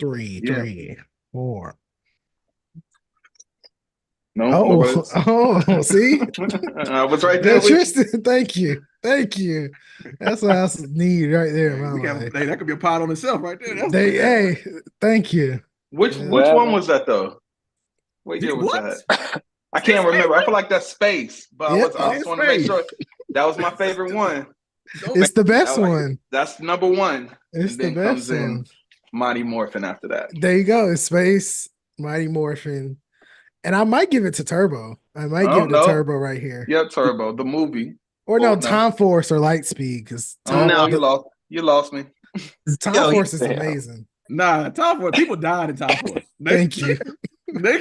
Three, four. No, Oh, oh, see? I was right there That's with you. Tristan. Thank you. Thank you. That's what I need right there in Hey, my life. that could be a pod on itself right there. That's They, hey, thank you. Which Yeah. one Well, was that though? What year was what? that? I Dead can't Space, remember. I bro. feel like that's space, but Yep. I Dead just want to make Space. sure that was my favorite one. Dope. It's the That best was, one. that's number one, It's and the then comes best in one. Mighty Morphin after that. There you go. It's Space, Mighty Morphin. And I might give it to Turbo. I might I give it don't to know. Turbo right here. Yeah, Turbo, the movie. Or no, Well, no, Time Force or Lightspeed, because no, no, you lost me. Time yo, Force is damn. amazing. Nah, Top Force. People died in Top Force. Thank you. They,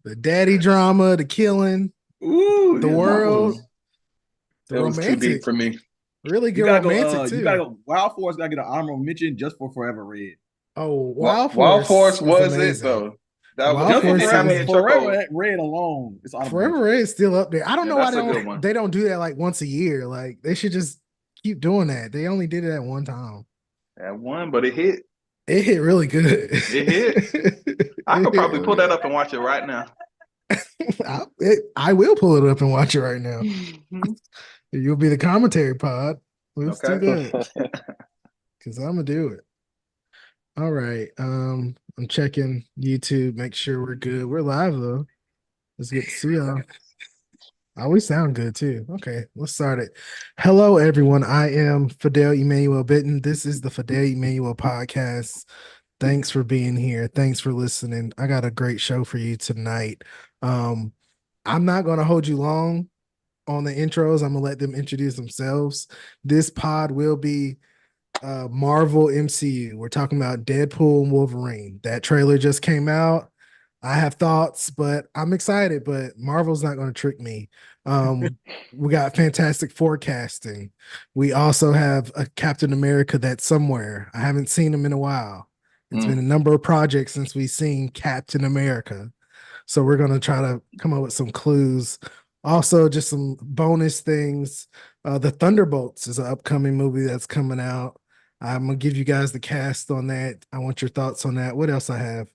The daddy drama, the killing, ooh, the yeah, Top Force. world, the It was too deep romantic. for me. Really You good gotta romantic you gotta too. go. Wild Force gotta get an honorable mention just for Forever Red. Oh, Wild Wild Force Force was was it amazing. though? That was Wild Just for it. Did Force have Forever, me is in chokehold. Forever Red alone, it's honorable Forever mention. Red is still up there. I don't Yeah, know why that's a good one. they don't do that like once a year. Like they should just keep doing that. They only did it at one time. That one, but it hit. It hit really good. It hit. I It could hit probably pull that really up and watch it right now. I will pull it up and watch it right now. You'll be the commentary pod. Let's do Okay. that because I'm gonna do it. All right. I'm checking YouTube, make sure we're good. We're live though. Let's get to see y'all. Oh, we sound good too. Okay, let's start it. Hello, everyone. I am Fidel Emmanuel Bitten. This is the Fidel Emmanuel podcast. Thanks for being here. Thanks for listening. I got a great show for you tonight. Um, I'm not going to hold you long on the intros. I'm gonna let them introduce themselves. This pod will be Marvel MCU. We're talking about Deadpool and Wolverine. That trailer just came out. I have thoughts, but I'm excited. But Marvel's not going to trick me. We got fantastic forecasting. We also have a Captain America that's somewhere. I haven't seen him in a while. It's been a number of projects since we've seen Captain America. So we're going to try to come up with some clues. Also, just some bonus things. The Thunderbolts is an upcoming movie that's coming out. I'm gonna give you guys the cast on that. I want your thoughts on that. What else I have?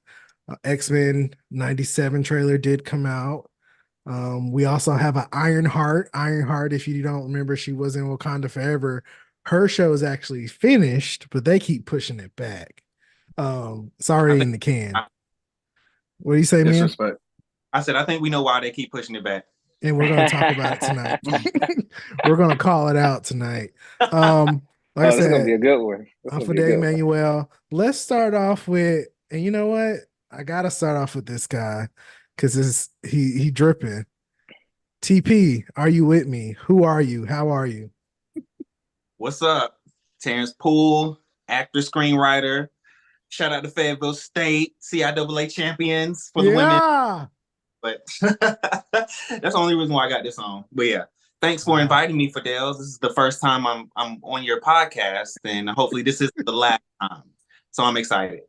X-Men 97 trailer did come out. We also have an Ironheart. Ironheart, if you don't remember, she was in Wakanda Forever. Her show is actually finished, but they keep pushing it back. It's I already think in the can. What do you say, man? Disrespect. I said I think we know why they keep pushing it back. And we're gonna talk about it tonight. We're gonna call it out tonight. Like I Oh, this is gonna be said, a good one. This is I'm gonna be a Fidel good one. Emmanuel. Let's start off with, and you know what? I gotta start off with this guy because he dripping. TP, are you with me? Who are you? How are you? What's up? Terence Poole, actor, screenwriter. Shout out to Fayetteville State, CIAA champions for the women. Yeah. But that's the only reason why I got this on. But yeah, thanks for inviting me, Fidel. This is the first time I'm on your podcast, and hopefully this is the last time. So I'm excited.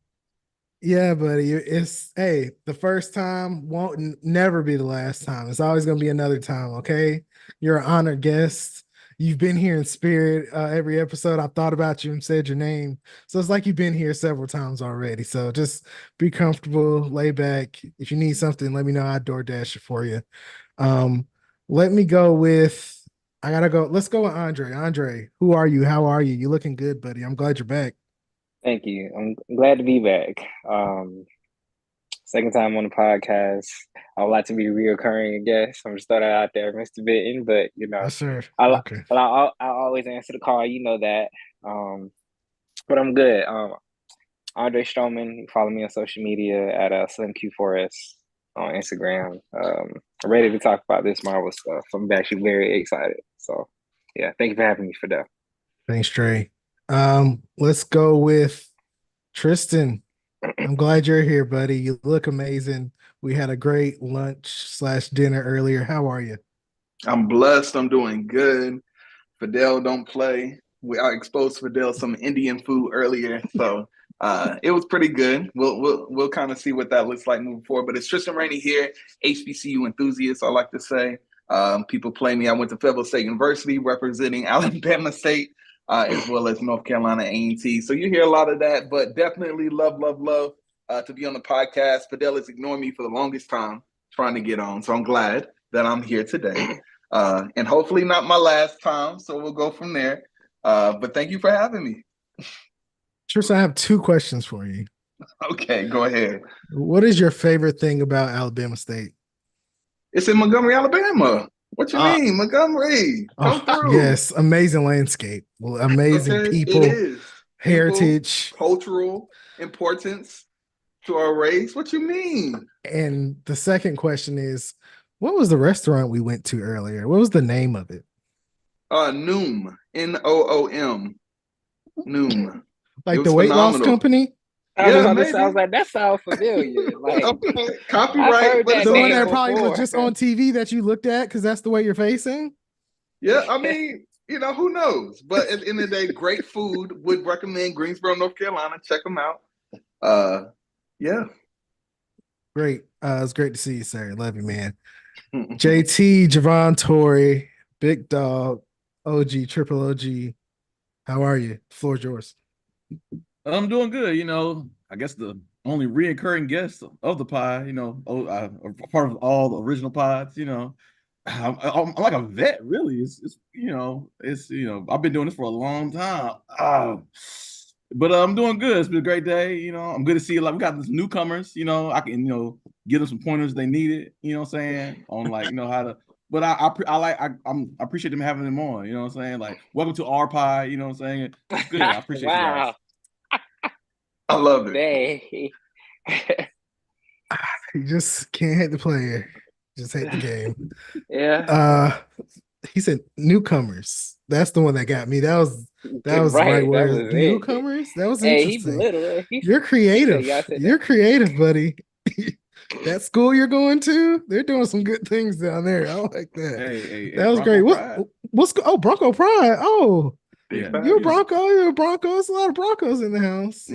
Yeah, buddy. It's the first time won't never be the last time. It's always gonna be another time. Okay, you're an honored guest. You've been here in spirit. Every episode, I've thought about you and said your name. So it's like you've been here several times already. So just be comfortable, lay back. If you need something, let me know. I DoorDash it for you. Let me go with. I gotta go. Let's go with Andre. Andre, who are you? How are you? You looking good, buddy. I'm glad you're back. Thank you. I'm glad to be back. Second time on the podcast. I would like to be a reoccurring guest. I'm just throwing that out there, Mr. Bitten, but Yes, sir. I Okay. I always answer the call. You know that. But I'm good. Andre Stroman. You follow me on social media at SlimQ4S on Instagram. I'm ready to talk about this Marvel stuff. I'm actually very excited. So yeah, thank you for having me, Fidel. Thanks, Trey. Let's go with Tristin. I'm glad you're here, buddy. You look amazing. We had a great lunch/dinner earlier. How are you? I'm blessed. I'm doing good. Fidel don't play. I exposed Fidel some Indian food earlier, so it was pretty good. We'll kind of see what that looks like moving forward. But it's Tristan Rainey here, HBCU enthusiast. I like to say people play me. I went to Fayetteville State University, representing Alabama State. as well as North Carolina A&T. So you hear a lot of that, but definitely love to be on the podcast. Fidel is ignoring me for the longest time trying to get on, so I'm glad that I'm here today. And hopefully not my last time, so we'll go from there. But thank you for having me. Tristan, I have 2 questions for you. Okay, go ahead. What is your favorite thing about Alabama State? It's in Montgomery, Alabama. What you mean, Montgomery? Come through. Yes, amazing landscape. Well, amazing people. It is. Heritage. People, cultural importance to our race. What you mean? And the second question is, what was the restaurant we went to earlier? What was the name of it? Noom. Noom. Noom. Like the weight loss company? That sounds familiar. Like copyright. The one that probably was just on TV that you looked at because that's the way you're facing. Yeah, I mean, who knows? But at the end of the day, great food. Would recommend Greensboro, North Carolina. Check them out. Yeah. Great. It's great to see you, sir. Love you, man. JT, Javon, Tori, Big Dog, OG, Triple OG. How are you? The floor's yours. I'm doing good. I guess the only reoccurring guest of the pod, part of all the original pods, I'm like a vet, really. It's I've been doing this for a long time. But I'm doing good. It's been a great day. I'm good to see we got these newcomers, I can, give them some pointers they needed, what I'm saying, on how to. But I appreciate them having them on, what I'm saying? Like, welcome to our pod, what I'm saying? It's good. I appreciate you guys. I love it. Hey. You just can't hate the player. Just hate the game. Yeah. He said newcomers. That's the one that got me. That was the right word. Newcomers? That was interesting. You're creative. You're creative, buddy. That school you're going to, they're doing some good things down there. I like that. Hey, that was great. What's Bronco Pride? Oh, yeah. You're a Bronco. You're a Bronco. There's a lot of Broncos in the house.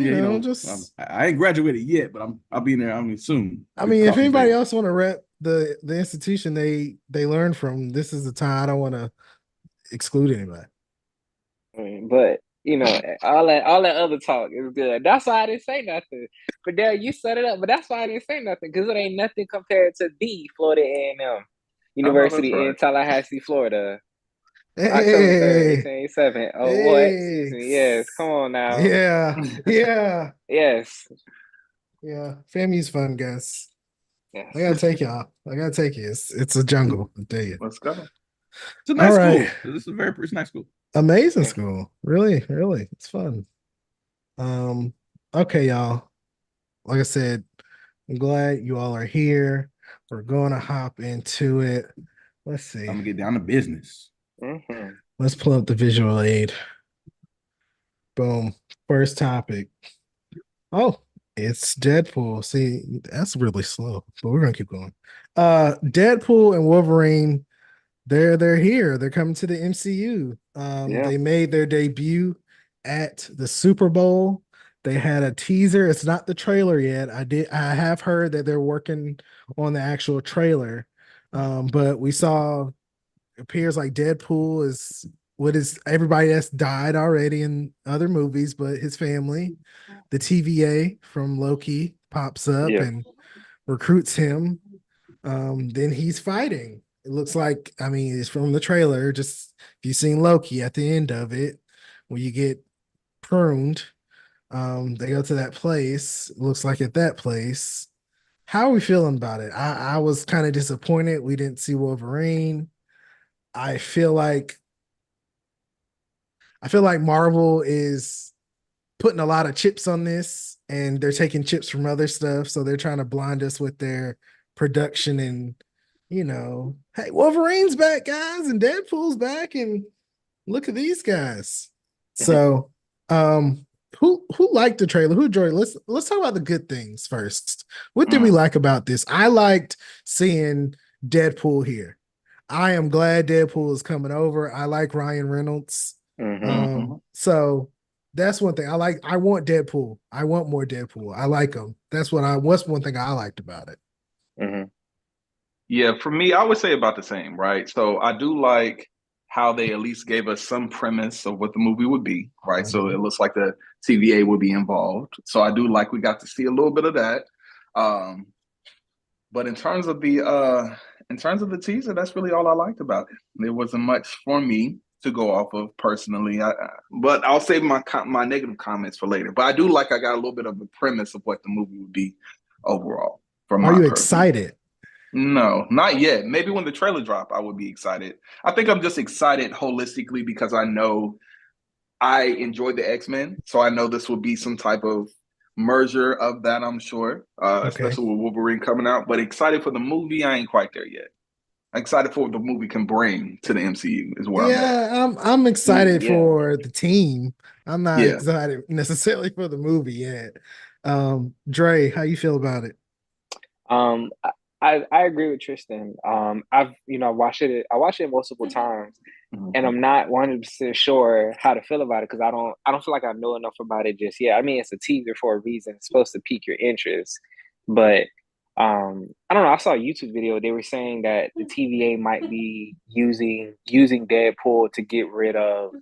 I ain't graduated yet, but I'll be in there. Soon. I mean, if anybody else want to rep the institution they learn from, this is the time. I don't want to exclude anybody. But all that other talk is good. That's why I didn't say nothing. But there, you set it up. But that's why I didn't say nothing, because it ain't nothing compared to the Florida A&M University in Tallahassee, Florida. Hey. October 3rd, 1887. Oh, hey. What? Excuse me. Yes, come on now. Yeah. Yes. Yeah. FAMU's fun, guys. Yes. I gotta take y'all. I gotta take you. It's a jungle, I tell you. Let's go. It's a nice school. This is it's a nice school. Amazing school. Really. It's fun. Okay, y'all. Like I said, I'm glad you all are here. We're gonna hop into it. Let's see. I'm gonna get down to business. Mm-hmm. Let's pull up the visual aid. Boom. First topic. Oh, it's Deadpool. See, that's really slow, but we're gonna keep going. Deadpool and Wolverine, they're here. They're coming to the MCU. They made their debut at the Super Bowl. They had a teaser. It's not the trailer yet. I have heard that they're working on the actual trailer. But we saw, it appears like Deadpool is what is everybody that's died already in other movies, but his family, the TVA from Loki, pops up and recruits him. Then he's fighting. It looks like, I mean, it's from the trailer. Just if you've seen Loki at the end of it, when you get pruned, they go to that place. It looks like at that place. How are we feeling about it? I was kind of disappointed we didn't see Wolverine. I feel like Marvel is putting a lot of chips on this, and they're taking chips from other stuff, so they're trying to blind us with their production. And hey, Wolverine's back, guys, and Deadpool's back, and look at these guys. So who liked the trailer? Who enjoyed it? Let's talk about the good things first. What did we like about this? I liked seeing Deadpool here. I am glad Deadpool is coming over. I like Ryan Reynolds. So that's one thing. I want Deadpool. I want more Deadpool. I like him. What's one thing I liked about it. Yeah, for me, I would say about the same, right? So I do like how they at least gave us some premise of what the movie would be, right? So it looks like the TVA would be involved. So I do like we got to see a little bit of that. But in terms of the teaser, that's really all I liked about it. There wasn't much for me to go off of personally. But I'll save my negative comments for later. But I do like I got a little bit of a premise of what the movie would be overall. Are you excited? No, not yet. Maybe when the trailer drop, I would be excited. I think I'm just excited holistically because I know I enjoyed the X-Men, so I know this will be some type of merger of that, I'm sure, especially with Wolverine coming out. But excited for the movie, I ain't quite there yet. Excited for what the movie can bring to the MCU is where I'm at. I'm excited for the team. I'm not Yeah. excited necessarily for the movie yet. Dre, how you feel about it? I agree with Tristan. I've watched it multiple times, and I'm not 100% sure how to feel about it because I don't feel like I know enough about it just yet. I mean, it's a teaser for a reason. It's supposed to pique your interest, but I don't know. I saw a YouTube video. They were saying that the TVA might be using Deadpool to get rid of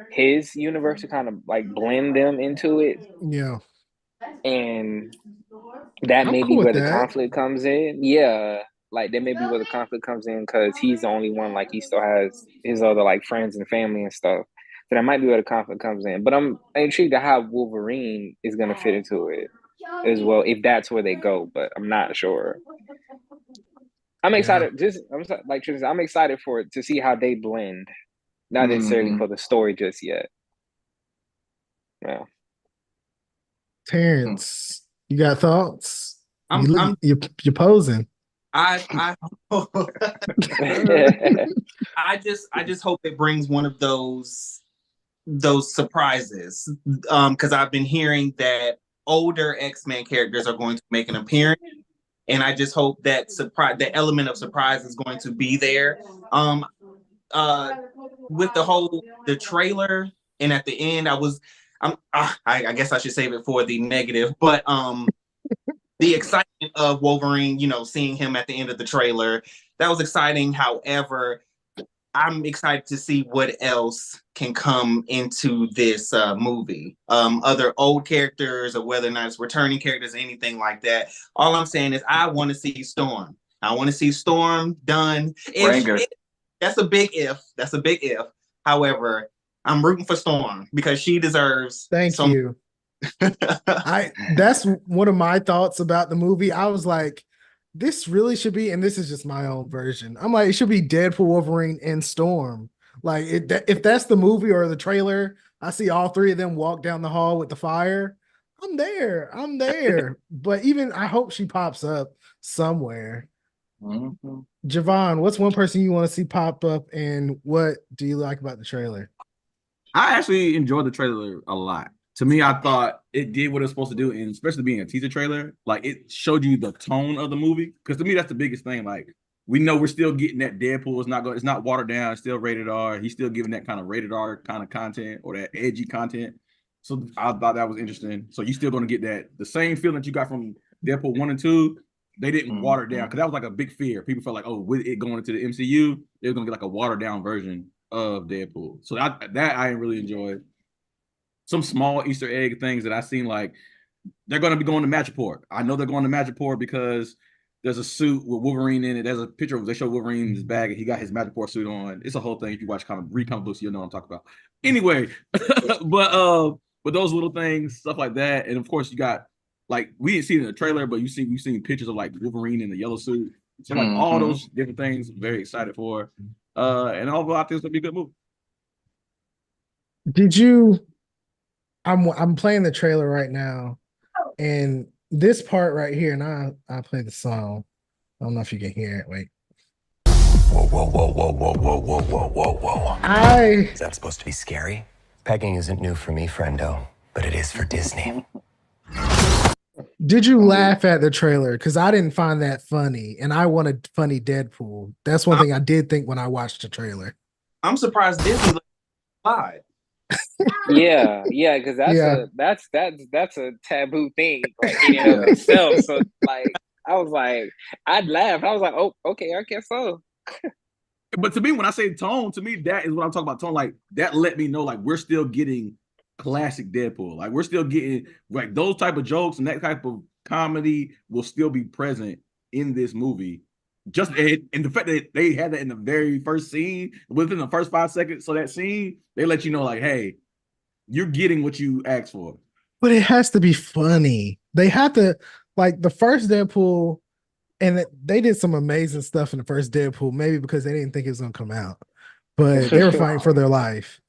his universe to kind of like blend them into it. Yeah. And that may be where the conflict comes in. Yeah, like that may be where the conflict comes in because he's the only one. Like he still has his other like friends and family and stuff. So that might be where the conflict comes in. But I'm intrigued to how Wolverine is going to fit into it as well, if that's where they go. But I'm not sure. I'm excited. I'm excited to see how they blend. Not necessarily for the story just yet. Yeah. Terrence, you got thoughts? You're posing. I just hope it brings one of those surprises. Because I've been hearing that older X-Men characters are going to make an appearance, and I just hope that the element of surprise is going to be there. With the trailer, and at the end, I guess I should save it for the negative, but the excitement of Wolverine, seeing him at the end of the trailer, that was exciting. However, I'm excited to see what else can come into this movie. Other old characters, or whether or not it's returning characters, anything like that. All I'm saying is I want to see Storm. I want to see Storm done. That's a big if. That's a big if. However, I'm rooting for Storm because she deserves. Thank you. That's one of my thoughts about the movie. I was like, this really should be, and this is just my own version. I'm like, it should be Deadpool, Wolverine, and Storm. Like, if that's the movie or the trailer, I see all three of them walk down the hall with the fire. I'm there. But even I hope she pops up somewhere. Javon, what's one person you want to see pop up, and what do you like about the trailer? I actually enjoyed the trailer a lot. To me, I thought it did what it was supposed to do, and especially being a teaser trailer, like it showed you the tone of the movie. Because to me, that's the biggest thing. Like we know we're still getting that Deadpool. It's not watered down. It's still rated R. He's still giving that kind of rated R kind of content or that edgy content. So I thought that was interesting. So you still going to get the same feeling that you got from Deadpool 1 and 2. They didn't water it down because that was like a big fear. People felt like, oh, with it going into the MCU, they're going to get like a watered down version of Deadpool. So that I really enjoyed. Some small Easter egg things that I seen, like they're going to be going to Madripoor. I know they're going to Madripoor because there's a suit with Wolverine in it. There's a picture of they show Wolverine in his bag and he got his Madripoor suit on. It's a whole thing. If you watch comic books, you'll know what I'm talking about. Anyway, but those little things, stuff like that, and of course you got like we didn't see it in the trailer, but we've seen pictures of like Wolverine in the yellow suit. So like all those different things, I'm very excited for. And overall, I think it's gonna be a good movie. Did you? I'm playing the trailer right now, and this part right here, and I play the song. I don't know if you can hear it. Wait. Whoa. Is that supposed to be scary? Pegging isn't new for me, friendo, but it is for Disney. Did you laugh at the trailer? Because I didn't find that funny, and I wanted funny Deadpool. That's one thing I did think when I watched the trailer. I'm surprised Disney lied. Yeah, because that's a taboo thing like, in and of itself. So like, I'd laugh. I was like, oh, okay, I guess so. But to me, when I say tone, to me, that is what I'm talking about. Tone, like that let me know, like we're still getting classic Deadpool. Like we're still getting like those type of jokes and that type of comedy will still be present in this movie. Just and the fact that they had that in the very first scene, within the first 5 seconds, so that scene, they let you know, like, hey, you're getting what you asked for. But it has to be funny. They have to, like the first Deadpool, and they did some amazing stuff in the first Deadpool, maybe because they didn't think it was gonna come out, but they were fighting for their life.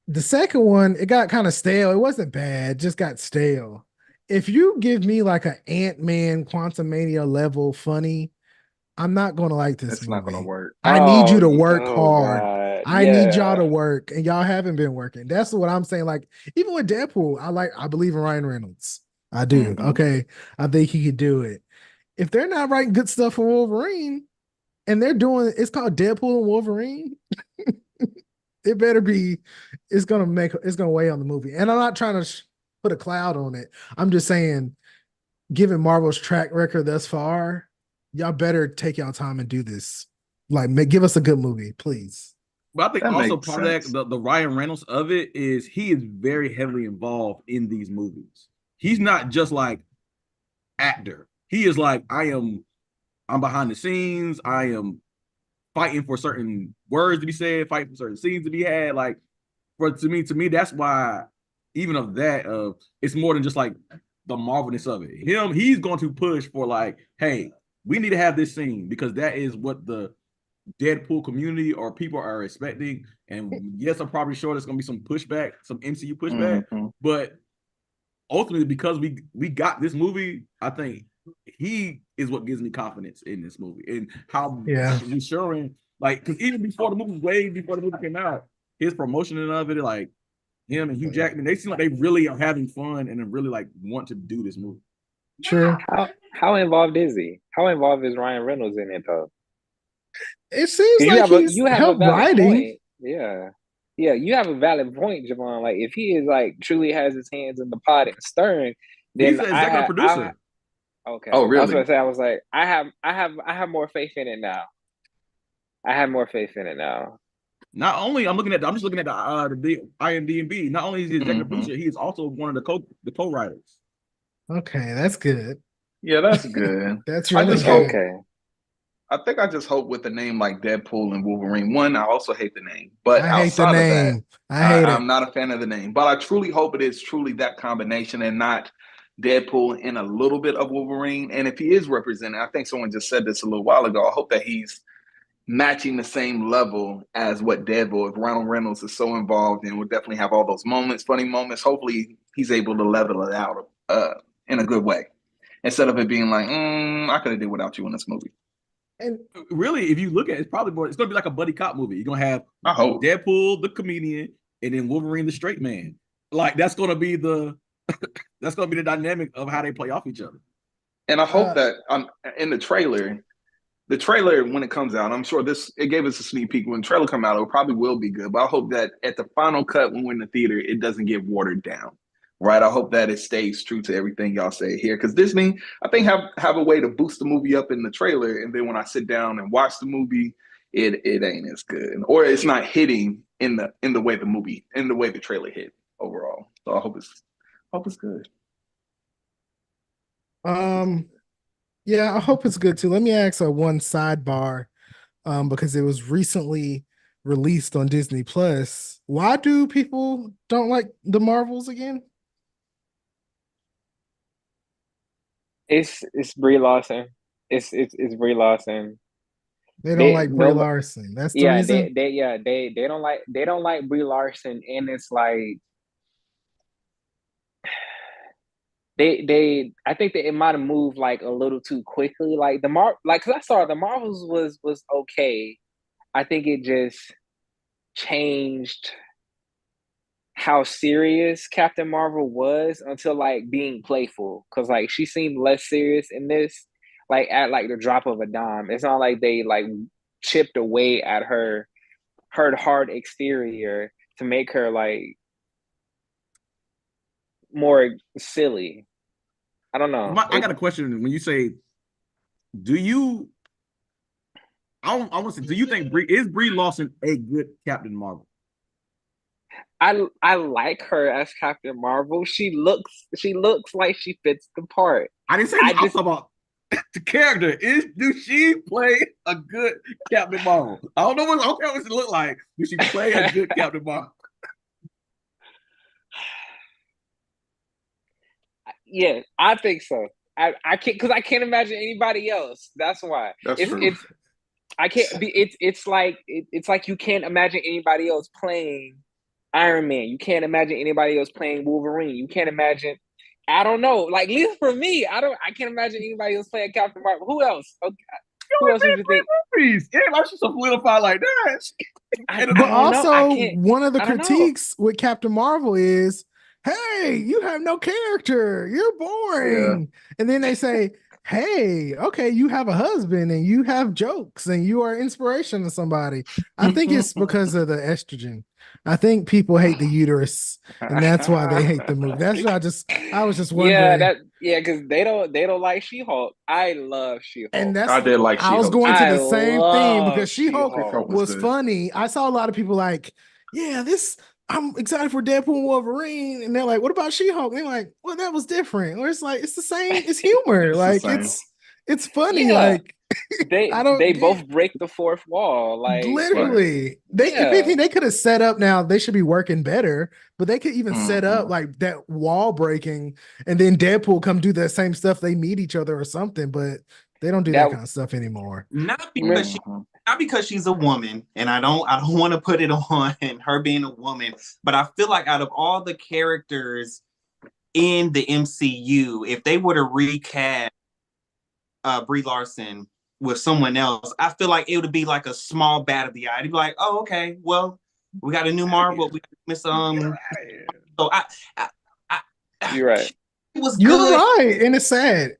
The second one, it got kind of stale. It wasn't bad, just got stale. If you give me like an Ant-Man Quantumania level funny, I'm not going to like this It's movie. not going to work. I need you to work oh hard. God. I need y'all to Yeah. work, and y'all haven't been working. That's what I'm saying. Like, even with Deadpool, I believe in Ryan Reynolds. I do. Mhm. Okay. I think he could do it. If they're not writing good stuff for Wolverine and they're doing it's called Deadpool and Wolverine, it better be, it's gonna weigh on the movie. And I'm not trying to put a cloud on it. I'm just saying, given Marvel's track record thus far, y'all better take y'all time and do this. Like, give us a good movie, please. But I think That also makes part sense. of that, the Ryan Reynolds of it is he is very heavily involved in these movies. He's not just like actor. He is like, I'm behind the scenes. I am fighting for certain words to be said, fighting for certain scenes to be had. Like, to me, that's why even of that, it's more than just like the marvelness of it. He's going to push for like, hey, we need to have this scene because that is what the Deadpool community or people are expecting. And yes, I'm probably sure there's going to be some pushback, some MCU pushback, but ultimately because we got this movie, I think he is what gives me confidence in this movie and how reassuring, like, because even before the movie, way before the movie came out, his promotion of it, like him and Hugh Jackman, they seem like they really are having fun and really like want to do this movie. True. How involved is he? How involved is Ryan Reynolds in it though? It seems like you have a helped valid writing. point. Yeah. Yeah, you have a valid point, Javon. Like if he is like truly has his hands in the pot and stirring, He's then the executive producer. okay. Oh, really? I was gonna say, I was like, I have more faith in it now. I have more faith in it now. Not only I'm just looking at the IMDb. Not only is he executive producer, he is also one of the co-writers. Okay, that's good. Yeah, that's good. That's I really just good. hope. I think I just hope with a name like Deadpool and Wolverine. One, I also hate the name, but I hate the outside of that, name. I hate it. I'm not a fan of the name. But I truly hope it is truly that combination and not Deadpool and a little bit of Wolverine. And if he is represented, I think someone just said this a little while ago. I hope that he's matching the same level as what Deadpool. If Ryan Reynolds is so involved and will definitely have all those moments, funny moments, hopefully he's able to level it out in a good way. Instead of it being like, I could have did without you in this movie. And really, if you look at it, it's probably more, it's going to be like a buddy cop movie. You're going to have Deadpool, the comedian, and then Wolverine, the straight man. Like, that's going to be the dynamic of how they play off each other. And I hope that in the trailer, when it comes out, I'm sure it gave us a sneak peek. When the trailer come out, it probably will be good. But I hope that at the final cut, when we're in the theater, it doesn't get watered down. Right? I hope that it stays true to everything y'all say here. Because Disney, I think, have a way to boost the movie up in the trailer. And then when I sit down and watch the movie, it ain't as good. Or it's not hitting in the way the trailer hit overall. So I hope it's good. Yeah, I hope it's good too. Let me ask one sidebar, because it was recently released on Disney Plus. Why do people don't like the Marvels again? It's Brie Larson. It's Brie Larson. They don't like Brie Larson. That's the reason. They don't like Brie Larson, and it's like I think that it might have moved like a little too quickly. Like because I saw the Marvels was okay. I think it just changed how serious Captain Marvel was until like being playful, because like she seemed less serious in this, like at like the drop of a dime. It's not like they like chipped away at her hard exterior to make her like more silly. I don't know. I got a question. When you say, do you I want to say, do you think is Brie Larson a good Captain Marvel? I like her as Captain Marvel. She looks like she fits the part. I didn't say I I'm just talking about the character. Do she play a good Captain Marvel? I don't care what she look like. Do she play a good Captain Marvel? Yeah, I think so. I can't because I can't imagine anybody else. That's why. That's true. It's I can't be. It's like you can't imagine anybody else playing Iron Man. You can't imagine anybody else playing Wolverine. You can't imagine. I don't know. Like, at least for me, I can't imagine anybody else playing Captain Marvel. Who else? Okay. Who else would you think? Movies. Yeah, like she's solidified like that. But also, one of the I don't know. critiques with Captain Marvel is, hey, you have no character. You're boring. And then they say, hey, okay, you have a husband and you have jokes and you are inspiration to somebody. I think it's because of the estrogen. I think people hate the uterus, and that's why they hate the movie. That's why I was just wondering. Because they don't like She-Hulk. I love She-Hulk, and that's I did like I was She-Hulk. going to the same thing because She-Hulk. She-Hulk was funny. I saw a lot of people like, yeah, I'm excited for Deadpool and Wolverine, and they're like, what about She-Hulk? And they're like, well, that was different. Or it's like it's the same. It's humor. Like it's funny. Yeah. Like they both break the fourth wall. Like literally, if anything, they could have set up. Now they should be working better, but they could even set up like that wall breaking, and then Deadpool come do that same stuff. They meet each other or something, but they don't do that kind of stuff anymore. Not because she's a woman, and I don't want to put it on her being a woman, but I feel like out of all the characters in the MCU, if they were to recast Brie Larson with someone else, I feel like it would be like a small bat of the eye. It'd be like, oh, okay, well, we got a new Marvel. We miss So I you're right. You're right, and it's sad.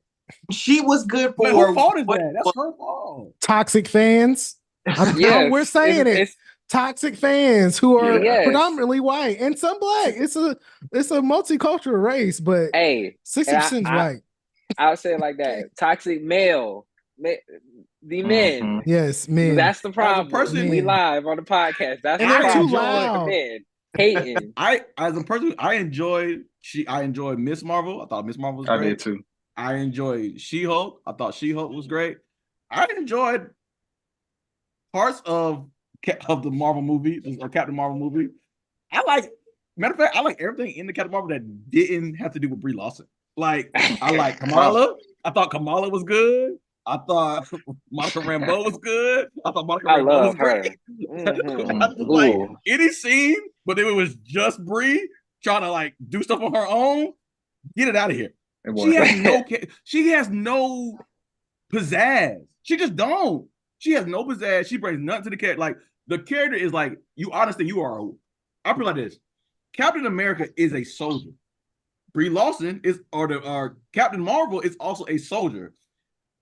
She was good for. But whose fault is that? That's her fault. Toxic fans. We're saying it's toxic fans who are predominantly white and some black. It's a multicultural race, but 60% white. I'll say it like that. Toxic male. The men. Yes, men. That's the problem. We live on the podcast. That's and the they're problem. too loud. Men hating. As a person, I enjoyed Miss Marvel. I thought Miss Marvel was great. I did too. I enjoyed She-Hulk. I thought She-Hulk was great. I enjoyed parts of the Marvel movie or Captain Marvel movie. Matter of fact, I like everything in the Captain Marvel that didn't have to do with Brie Larson. Like, I like Kamala. I thought Kamala was good. I thought Monica Rambeau was good. I thought Monica Rambeau was great. I just like any scene, but if it was just Brie trying to like do stuff on her own, get it out of here. She has no pizzazz. She just don't. She has no pizzazz. She brings nothing to the character. Like the character is like you. Honestly, you are. I put it like this: Captain America is a soldier. Brie Larson or Captain Marvel is also a soldier.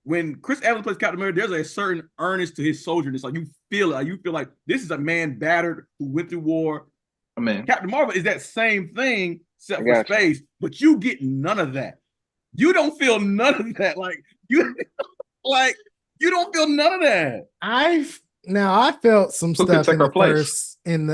When Chris Evans plays Captain America, there's a certain earnest to his soldierness. Like you feel it. You feel like this is a man battered who went through war. Captain Marvel is that same thing, except for space, but you get none of that. You don't feel none of that. Like you don't feel none of that. I felt some stuff in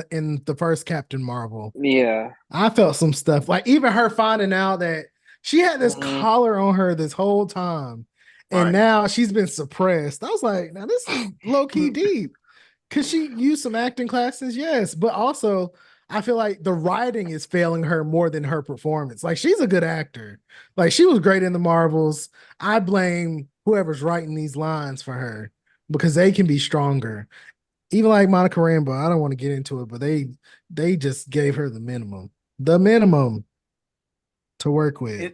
the first Captain Marvel. Yeah, I felt some stuff. Like even her finding out that she had this collar on her this whole time. And now she's been suppressed. I was like, now this is low-key deep. Could she use some acting classes? Yes. But also, I feel like the writing is failing her more than her performance. Like, she's a good actor. Like, she was great in the Marvels. I blame whoever's writing these lines for her because they can be stronger. Even like Monica Rambeau, I don't want to get into it, but they just gave her the minimum to work with.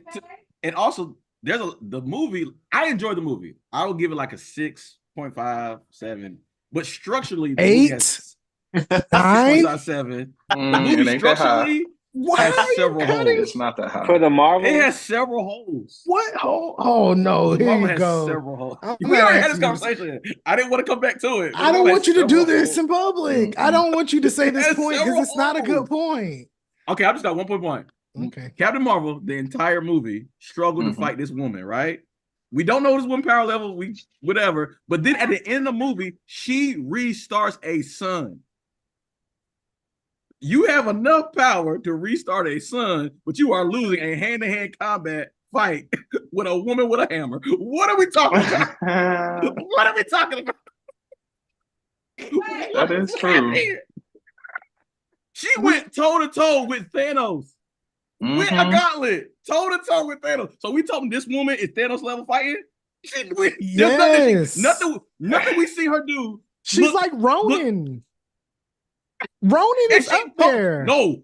And also, the movie. I enjoyed the movie. I would give it like a 6.5, 7. But structurally, the 8, 9, 7. The movie structurally has several holes. It's not that high for the Marvel. It has several holes. What hole? Oh no! The Here Marvel you has go. several holes. We already had this conversation. I didn't want to come back to it. I don't want you to do this in public. I don't want you to say this point because it's not a good point. Okay, I just got 1 point. Okay. Captain Marvel, the entire movie, struggled to fight this woman, right? We don't know this one power level, we whatever. But then at the end of the movie, she restarts a sun. You have enough power to restart a sun, but you are losing a hand-to-hand combat fight with a woman with a hammer. What are we talking about? What are we talking about? That is true. She went toe-to-toe with Thanos. With a gauntlet, toe-to-toe with Thanos. So we told him this woman is Thanos level fighting? Yes. Nothing we see her do. She's like Ronin. Ronin is up there. No.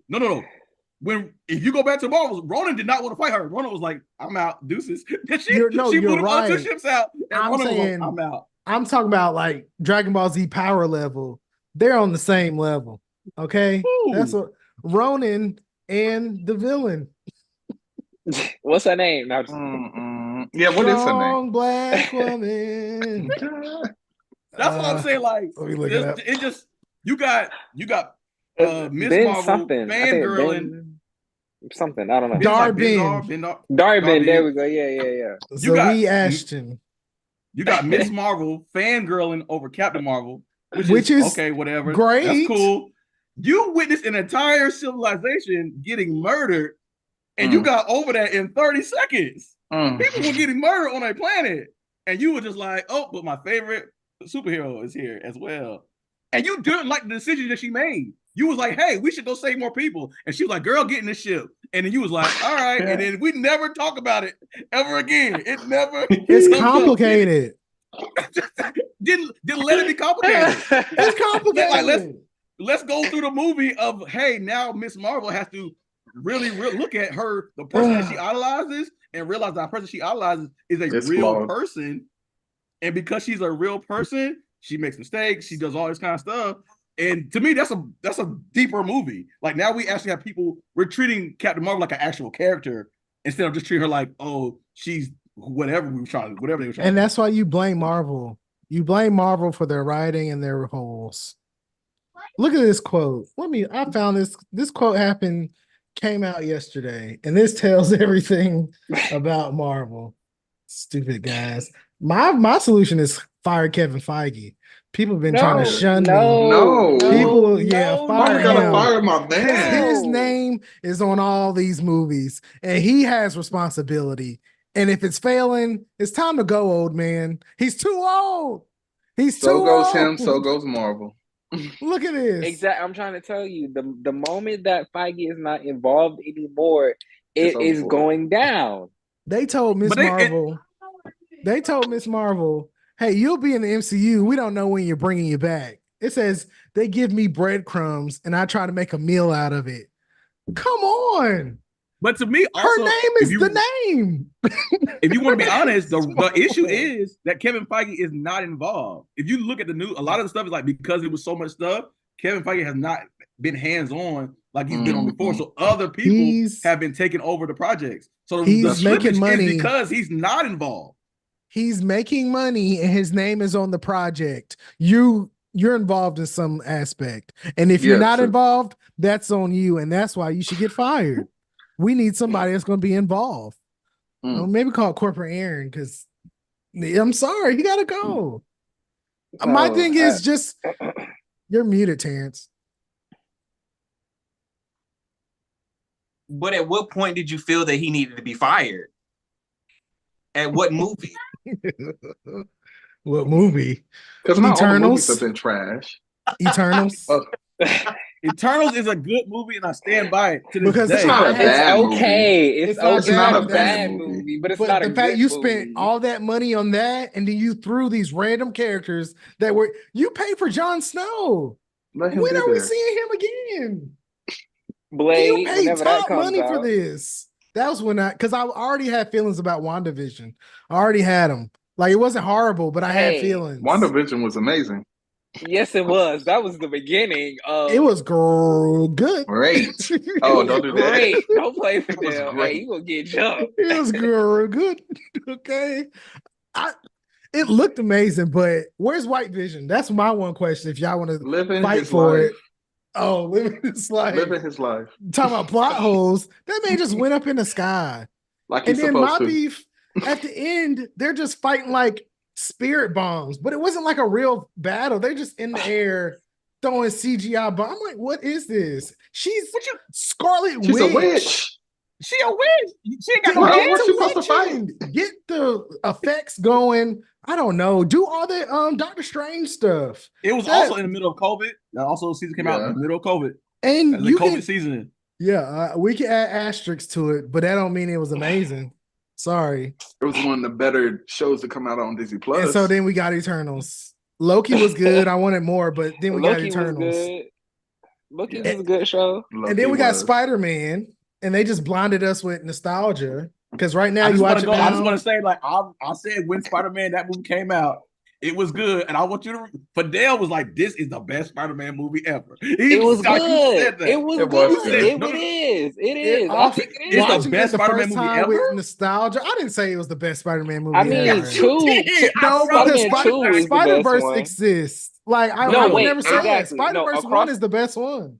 If you go back to Marvel, Ronin did not want to fight her. Ronin was like, I'm out, deuces. You're moved right. other ships out. And I'm Ronin saying, was like, I'm out. I'm talking about like Dragon Ball Z power level. They're on the same level. Okay? Ooh. That's what Ronin and the villain. What's her name? Now, yeah, what is her Strong name? black woman. That's what I'm saying. Like, let me look it up. it just you got Miss Marvel something. fangirling. Something. I don't know. Dar-Benn. There we go. Yeah. Zoe Ashton. You got Miss Marvel fangirling over Captain Marvel, which is okay, whatever. Great. That's cool. You witnessed an entire civilization getting murdered, and you got over that in 30 seconds. People were getting murdered on a planet, and you were just like, oh, but my favorite superhero is here as well. And you didn't like the decision that she made. You was like, hey, we should go save more people. And she was like, girl, get in this ship. And then you was like, all right. And then we never talk about it ever again. It never. It's complicated. Didn't let it be complicated. It's complicated. Let's go through the movie of, hey, now Miss Marvel has to really look at her, the person that she idolizes, and realize that person she idolizes is a real person. And because she's a real person, she makes mistakes. She does all this kind of stuff. And to me, that's a deeper movie. Like now we actually have people, we're treating Captain Marvel like an actual character instead of just treating her like, oh, she's whatever they were trying. And that's why you blame Marvel. You blame Marvel for their writing and their holes. Look at this quote. I found this quote came out yesterday, and this tells everything about Marvel. Stupid guys. My solution is fire Kevin Feige. People have been trying to shun me. No. People, fire him. Gotta fire my man. His name is on all these movies, and he has responsibility. And if it's failing, it's time to go, old man. He's too old. So goes him, so goes Marvel. Look at this. Exactly. I'm trying to tell you, the moment that Feige is not involved anymore, it is going down. They told Miss Marvel, hey, you'll be in the MCU. We don't know when you're bringing you back. It says they give me breadcrumbs and I try to make a meal out of it. Come on. But to me, also, her name is the name. If you want to be honest, the issue is that Kevin Feige is not involved. If you look at the news, a lot of the stuff is like because it was so much stuff, Kevin Feige has not been hands-on like he's been on before. So other people have been taking over the projects. So he's making money because he's not involved. He's making money and his name is on the project. You're involved in some aspect. And if you're not involved, that's on you. And that's why you should get fired. We need somebody that's going to be involved. Well, maybe call corporate Aaron because I'm sorry, you got to go. My thing is just, you're muted, Terence. But at what point did you feel that he needed to be fired? At what movie? What movie? Because not all the movies have been trash. Eternals. Eternals is a good movie, and I stand by it to this because day. It's not a bad movie. It's not a bad movie, but it's not a the fact good you movie. spent all that money on that, and then you threw these random characters that were you paid for Jon Snow. When are we seeing him again? Blade, you paid top money for this. That was when because I already had feelings about WandaVision. I already had them. Like it wasn't horrible, but I had feelings. WandaVision was amazing. Yes, it was. That was the beginning of. It was good. Great. Oh, don't do that. Great. Don't play for them. Hey, you gonna get jumped. It was good. Okay. It looked amazing, but where's White Vision? That's my one question. If y'all want to fight for it. Oh, living his life. Living his life. Talking about plot holes. That man just went up in the sky. Like he's supposed to. at the end, they're just fighting like spirit bombs, but it wasn't like a real battle. They're just in the air throwing CGI bombs. I'm like, what is this? She's Scarlet She's Witch. a witch. She a witch. She ain't got no Well, hands. what's she supposed to fight? Get the effects going. I don't know. Do all the Doctor Strange stuff. It was also in the middle of COVID. Also, the season came out in the middle of COVID. And as the COVID season. Yeah, we can add asterisks to it, but that don't mean it was amazing. Sorry. It was one of the better shows to come out on Disney Plus. And so then we got Eternals. Loki was good. I wanted more, but then we got Loki Eternals. was good. Loki was a good show. And then we got Spider-Man, and they just blinded us with nostalgia. Because right now you watch it now. I just want to say, like I said, when Spider-Man that movie came out, it was good, and I want you to. Fidel was like, "This is the best Spider-Man movie ever." It was good. It was good. It is. It's the best Spider-Man movie ever. With nostalgia, I didn't say it was the best Spider-Man movie. I mean, ever. No, because Spider-Verse exists. Like I would never say that. Spider-Verse 1 is the best one.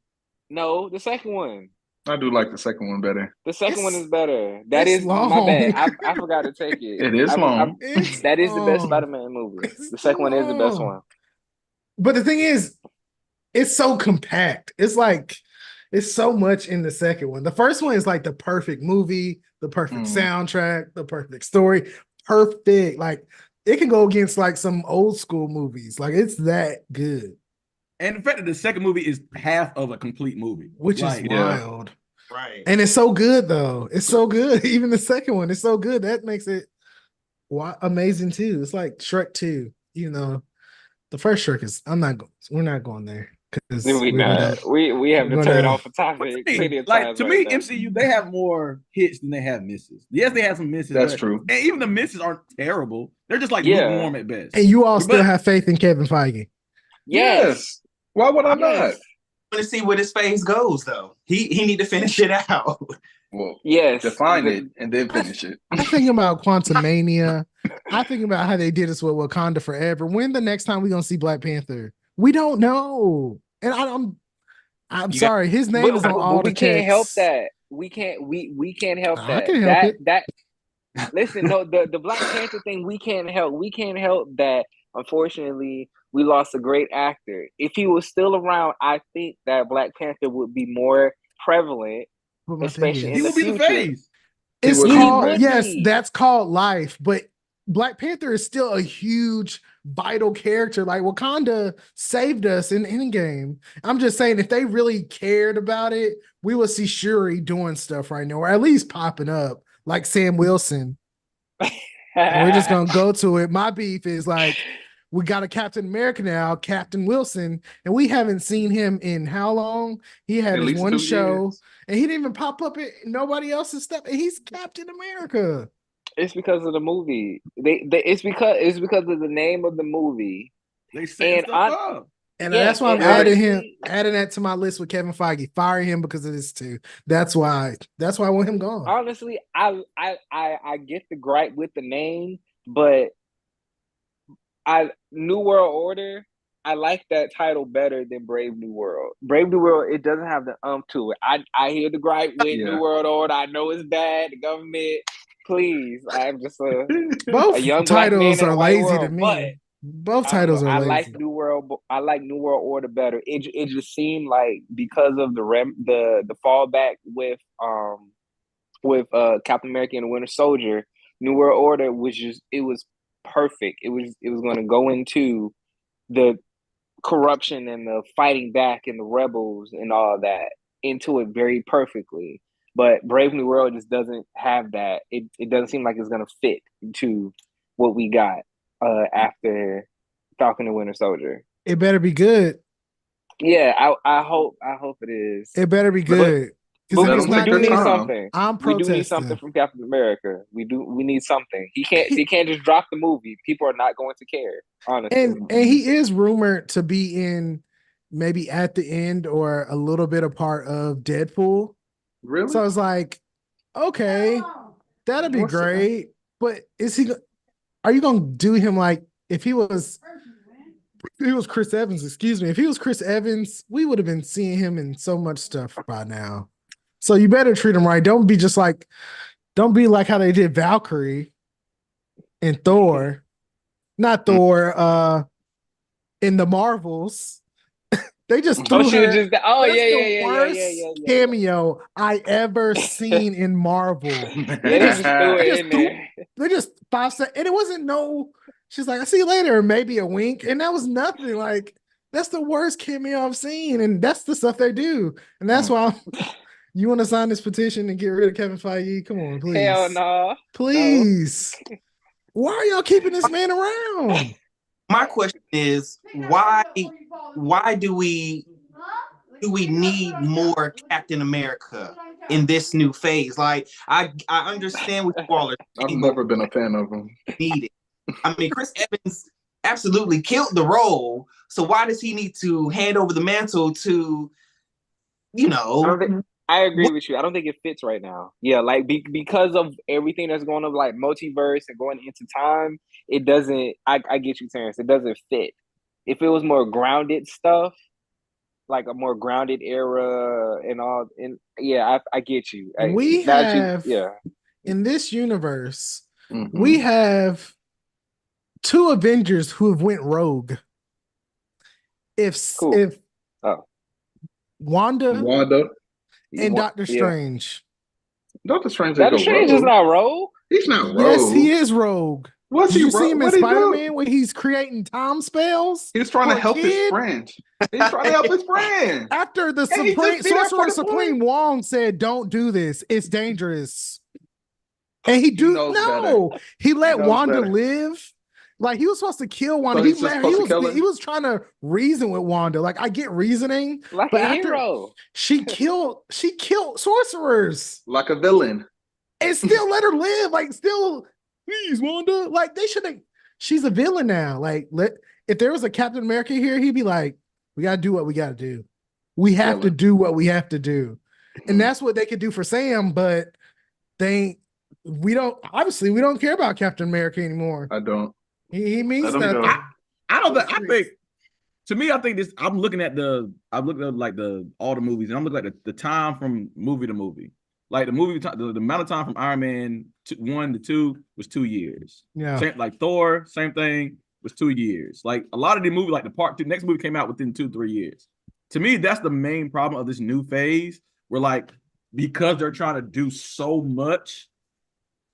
No, the second one. I do like the second one better. The second one is better. That is long. My bad. I forgot to take it. It is long. That is the best Spider-Man movie. The second one is the best one. But the thing is, it's so compact. It's like it's so much in the second one. The first one is like the perfect movie, the perfect soundtrack, the perfect story, perfect. Like it can go against like some old school movies. Like it's that good. And the fact that the second movie is half of a complete movie, which is wild, right? And it's so good, though. It's so good. Even the second one is so good. That makes it amazing too. It's like Shrek 2. You know, the first Shrek is. We're not going there because we have to turn off the topic. Like to me, MCU they have more hits than they have misses. Yes, they have some misses. That's true. And even the misses aren't terrible. They're just like lukewarm at best. And you all still have faith in Kevin Feige. Yes. Why would I not? I want to see where this phase goes, though. He need to finish it out. Well, yes, define it and then finish it. I think about Quantumania. I think about how they did this with Wakanda Forever. When the next time we gonna see Black Panther? We don't know. And I'm sorry, his name is on all the checks. We can't help that. We can't help that. I can help it. Listen, no, the Black Panther thing we can't help. We can't help that. Unfortunately, we lost a great actor. If he was still around, I think that Black Panther would be more prevalent, especially in the future. He would be the face. It's called, that's called life. But Black Panther is still a huge, vital character. Like Wakanda saved us in Endgame. I'm just saying, if they really cared about it, we would see Shuri doing stuff right now, or at least popping up like Sam Wilson. And we're just gonna go to it. My beef is like, we got a Captain America now, Captain Wilson, and we haven't seen him in how long? He had his one show, and he didn't even pop up in nobody else's stuff. And he's Captain America. It's because of the movie. It's because of the name of the movie. They set stuff up. And that's why I'm adding that to my list with Kevin Feige. Fire him because of this too. That's why I want him gone. Honestly, I get the gripe with the name, but New World Order, I like that title better than Brave New World. Brave New World, it doesn't have the to it. I hear the gripe with New World Order. I know it's bad. The government, please. I'm just both a young titles are lazy world, to me. Both titles are lazy. I like New World Order better. It just seemed like because of the fallback with Captain America and the Winter Soldier, New World Order was perfect. It was going to go into the corruption and the fighting back and the rebels and all that into it very perfectly. But Brave New World just doesn't have that. It doesn't seem like it's going to fit into what we got after Falcon and Winter Soldier. It better be good. Yeah, I hope it is. It better be good. But we do need something. We do need something from Captain America. We need something. He can't just drop the movie. People are not going to care, honestly. And he is rumored to be in maybe at the end or a little bit a part of Deadpool. Really? So I was like, okay, that'd be great. But are you gonna do him like if he was Chris Evans, excuse me. If he was Chris Evans, we would have been seeing him in so much stuff by now. So you better treat him right. Don't be like how they did Valkyrie. in Thor, not Thor, in the Marvels. They just threw she was her. just. That's the worst cameo I ever seen in Marvel. Yeah, they just threw it in there. They just 5 seconds, and it wasn't no. She's like, "I see you later," maybe a wink, and that was nothing. Like that's the worst cameo I've seen, and that's the stuff they do, and that's why you want to sign this petition and get rid of Kevin Feige. Come on, please. Hell no. Please. No. Why are y'all keeping this man around? My question is why do we need more Captain America in this new phase? Like I understand what you all are saying. I've never been a fan of him. Needed. I mean, Chris Evans absolutely killed the role. So why does he need to hand over the mantle to, I agree with you. I don't think it fits right now. Yeah, like because of everything that's going on, like multiverse and going into time, it doesn't. I get you, Terence. It doesn't fit. If it was more grounded stuff, like a more grounded era and all, and yeah, I get you. We have in this universe, we have 2 Avengers who have went rogue. If Wanda and Doctor Strange. Doctor Strange is not rogue. He's not rogue. Yes, he is rogue. Did you see him in Spider-Man when he's creating time spells? He's trying to help his friend. He's trying to help his friend. After the Sorcerer Supreme Wong said, "Don't do this. It's dangerous." And he let Wanda live. Like he was supposed to kill Wanda. So he was trying to reason with Wanda. Like I get reasoning, like but a hero. She killed sorcerers like a villain, and still let her live. Like still, please, Wanda. Like they should have. She's a villain now. Like if there was a Captain America here, he'd be like, "We gotta do what we gotta do. We have to do what we have to do," and that's what they could do for Sam. But we don't care about Captain America anymore. I don't. He means nothing. I don't think. I think to me, I think this. I'm looking at like all the movies, and I'm looking at the time from movie to movie. Like the movie, the amount of time from Iron Man 1 to 2 was 2 years. Yeah. Like Thor, same thing was 2 years. Like a lot of the movie, like the part 2, next movie came out within 2-3 years. To me, that's the main problem of this new phase. Where like because they're trying to do so much.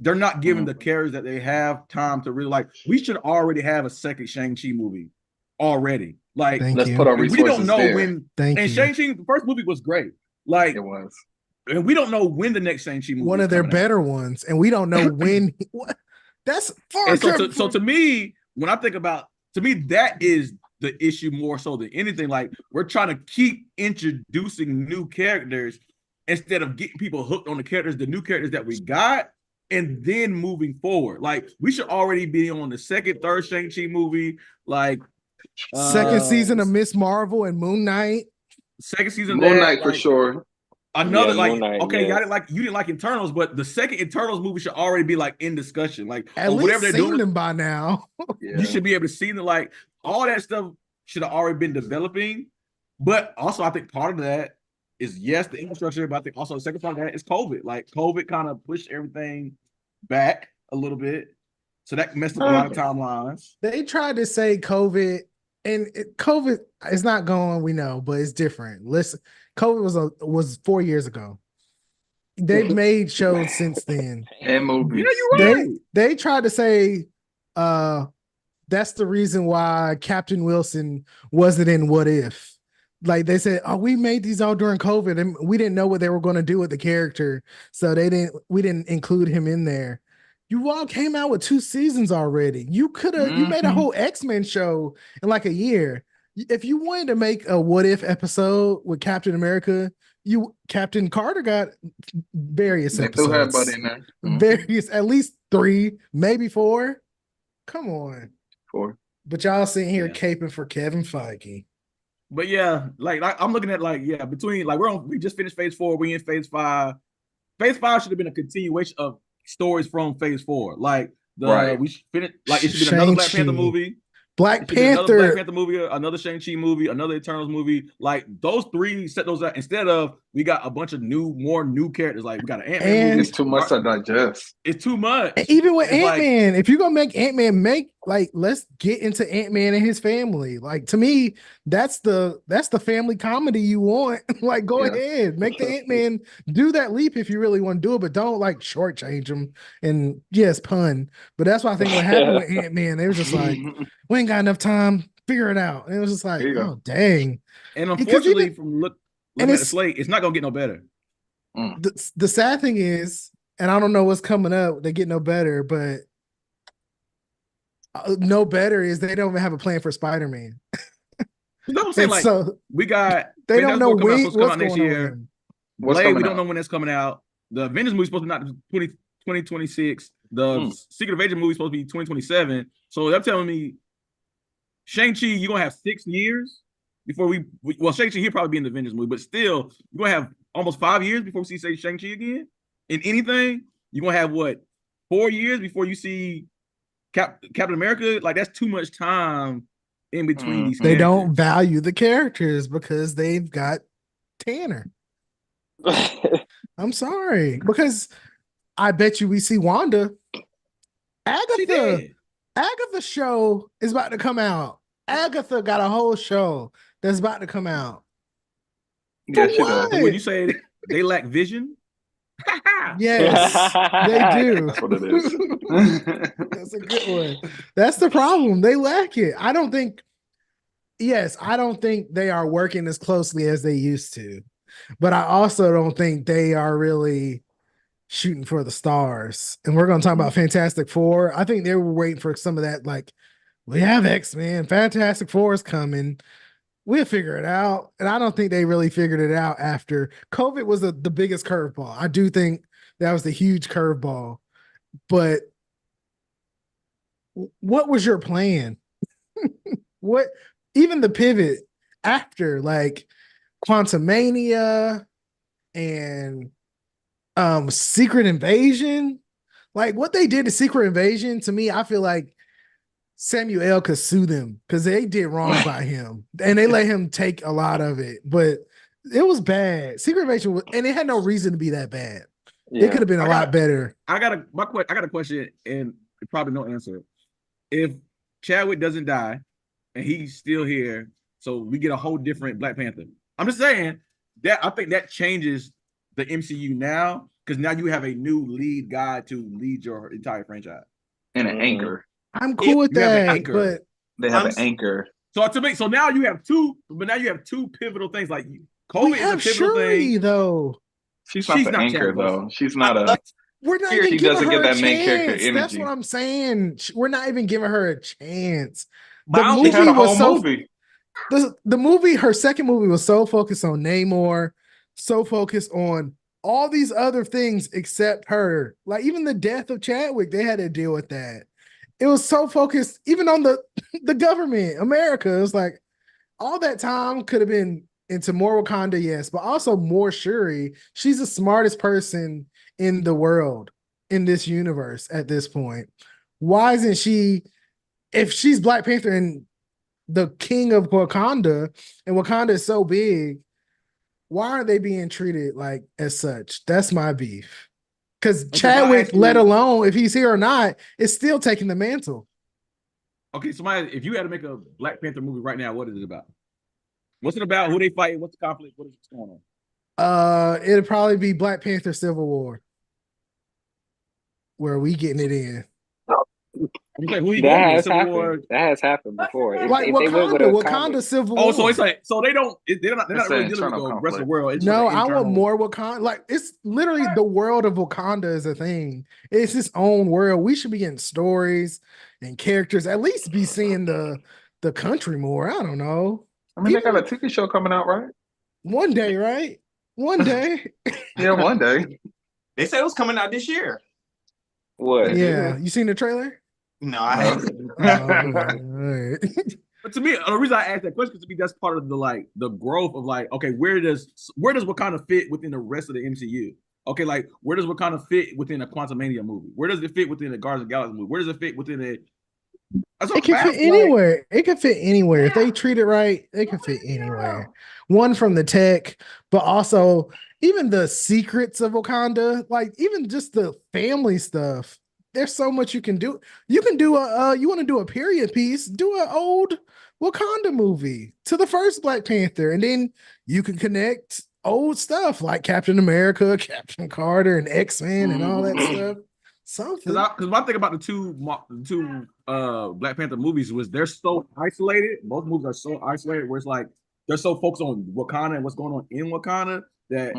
They're not giving the characters that they have time to really like. We should already have a second Shang-Chi movie already. Like, let's put our resources. We don't know there. when. Shang-Chi, the first movie was great. Like it was, and we don't know when the next Shang-Chi movie. One of their better ones, and we don't know when. That's far. So to me, when I think about, to me that is the issue more so than anything. Like we're trying to keep introducing new characters instead of getting people hooked on the new characters that we got. And then moving forward, like we should already be on the second, third Shang-Chi movie, like second season of Miss Marvel and Moon Knight. Second season, Moon Knight for sure. Another you didn't like Eternals, but the second Eternals movie should already be like in discussion, like at least whatever they're doing them by now. You should be able to see them. Like all that stuff should have already been developing. But also, I think part of that is yes, the infrastructure, but I think also the second part of that is COVID. Like COVID kind of pushed everything back a little bit, so that messed up a lot of timelines. They tried to say COVID, and COVID is not going. We know, but it's different. Listen, COVID was 4 years ago. They've made shows since then and movies. Yeah, you're right. They tried to say, that's the reason why Captain Wilson wasn't in What If. Like they said, we made these all during COVID and we didn't know what they were going to do with the character. So we didn't include him in there. You all came out with 2 seasons already. You could have, you made a whole X-Men show in like a year. If you wanted to make a What If episode with Captain America, Captain Carter got various episodes. Had in there. Various, at least 3, maybe 4. Come on. 4. But y'all sitting here caping for Kevin Feige. But yeah, like I'm looking at between we just finished phase 4, we in phase 5. Phase 5 should have been a continuation of stories from phase 4. Like we finished, like it should be another Black Panther movie. Black Another Black Panther. Panther movie, another Shang-Chi movie, another Eternals movie. Like those three, set those out instead of we got a bunch of more new characters. Like we got an Ant-Man movie. It's too much to digest. It's too much. And even with It's Ant-Man, if you're gonna make Ant-Man, let's get into Ant-Man and his family. Like to me, that's the family comedy you want. Like go ahead, make the Ant-Man do that leap if you really want to do it, but don't like shortchange him. And yes, pun. But that's why I think what happened with Ant-Man, they were just like, we ain't got enough time, figure it out. And it was just like, oh dang. And unfortunately, from looking at the slate, it's not gonna get no better. The sad thing is, and I don't know what's coming up, they get no better, but no better is they don't even have a plan for Spider-Man. You know what I'm saying? Like, so we got they don't know what's going out next year. Blade, we don't know when that's coming out. The Avengers movie is supposed to be not 2026. The Secret Invasion movie is supposed to be 2027. So they're telling me Shang-Chi, you're gonna have 6 years before well, Shang-Chi, he'll probably be in the Avengers movie, but still, you're gonna have almost 5 years before we see Shang-Chi again. In anything, you're gonna have what, 4 years before you see Captain America? Like that's too much time in between these. They don't value the characters because they've got Tanner. I'm sorry, because I bet you we see Wanda. Agatha show is about to come out. Agatha got a whole show that's about to come out. Yeah, she does. So when you say they lack vision, yes, they do. That's what it is. That's a good one. That's the problem. They lack it. I don't think they are working as closely as they used to. But I also don't think they are really shooting for the stars. And we're going to talk about Fantastic Four. I think they were waiting for some of that, like, we have X-Men, Fantastic Four is coming. We'll figure it out. And I don't think they really figured it out after COVID was the biggest curveball. I do think that was the huge curveball. But what was your plan? What, even the pivot after, like, Quantumania and Secret Invasion, like what they did to Secret Invasion, to me, I feel like Samuel L. could sue them because they did wrong by him and they let him take a lot of it, but it was bad. Secret Invasion and it had no reason to be that bad. It could have been a lot better. I got a question, and probably no answer. If Chadwick doesn't die and he's still here, so we get a whole different Black Panther. I'm just saying that I think that changes the MCU now because now you have a new lead guy to lead your entire franchise And an anchor. I'm cool with that, but they have an anchor. So to me, now you have two pivotal things. Like COVID is a pivotal Shuri, thing. Though she's not the anchor, though. She's not a. We're not even she giving doesn't her get that a main character chance. energy. That's what I'm saying. We're not even giving her a chance. The movie was so. Movie. The movie, her second movie, was so focused on Namor, so focused on all these other things except her. Like even the death of Chadwick, they had to deal with that. It was so focused even on the government, America. It was like all that time could have been into more Wakanda, yes, but also more Shuri. She's the smartest person in the world, in this universe at this point. Why isn't she, if she's Black Panther and the king of Wakanda, and Wakanda is so big, why aren't they being treated like as such? That's my beef. Because Chadwick, let alone if he's here or not, is still taking the mantle. Okay, so if you had to make a Black Panther movie right now, what is it about? What's it about? Who they fight? What's the conflict? What is going on? It'd probably be Black Panther Civil War. Where are we getting it in? That has happened before. Like Wakanda Civil War. Oh, so it's like they're not really dealing with the rest of the world. It's no, I want more Wakanda. Like it's literally the world of Wakanda is a thing. It's its own world. We should be getting stories and characters. At least be seeing the country more. I don't know. I mean, they got a TV show coming out, right? One day, right? One day. Yeah, one day. They said it was coming out this year. What? Yeah, you seen the trailer? No, I haven't. Right. But to me, the reason I asked that question is to me that's part of the growth of okay, where does Wakanda fit within the rest of the MCU? Okay, like where does Wakanda fit within a Quantumania movie? Where does it fit within a Guardians of the Galaxy movie? Where does it fit within That's It what can I'm fit asking. anywhere. It can fit anywhere. If they treat it right, it can fit anywhere. One from the tech, but also even the secrets of Wakanda, like even just the family stuff. There's so much you can do. You can do you want to do a period piece, do an old Wakanda movie to the first Black Panther, and then you can connect old stuff like Captain America, Captain Carter, and X-Men and all that stuff. Something. Because my thing about the two Black Panther movies was they're so isolated. Both movies are so isolated where it's like they're so focused on Wakanda and what's going on in Wakanda that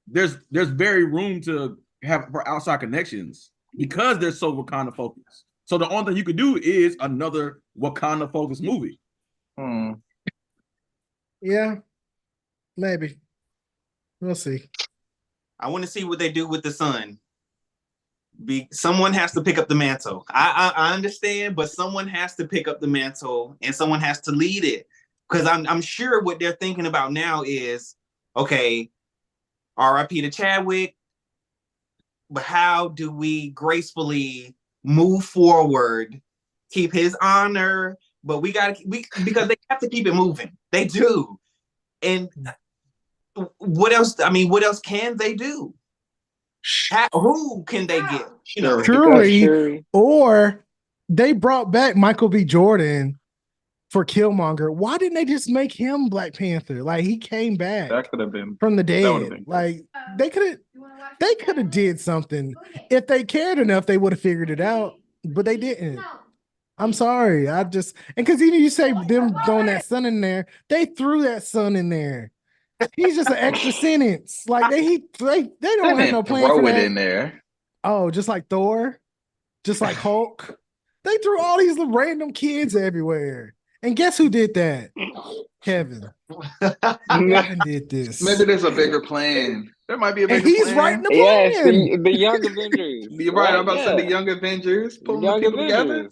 there's very room to have for outside connections because they're so Wakanda focused. So the only thing you could do is another Wakanda focused movie. Yeah, maybe. We'll see. I want to see what they do with the son. Someone has to pick up the mantle. I understand, but someone has to pick up the mantle and someone has to lead it. Because I'm sure what they're thinking about now is, okay, RIP to Chadwick, but how do we gracefully move forward, keep his honor, but because they have to keep it moving. They do. And what else? I mean, what else can they do? Who can they get? You know, Shuri, or they brought back Michael B. Jordan for Killmonger. Why didn't they just make him Black Panther? Like he came back That could have been from the dead. Been like they could have did something. If they cared enough, they would have figured it out, but they didn't. I'm sorry. And because even you say them throwing that son in there, they threw that son in there. He's just an extra sentence. Like they don't have no plan for that. In there. Oh, just like Thor, just like Hulk. They threw all these random kids everywhere. And guess who did that? Kevin. Kevin did this. Maybe there's a bigger plan. There might be a bigger plan. He's writing the plan. Yes, the Young Avengers. You're right. I'm about to say the Young Avengers. Pulling the people together.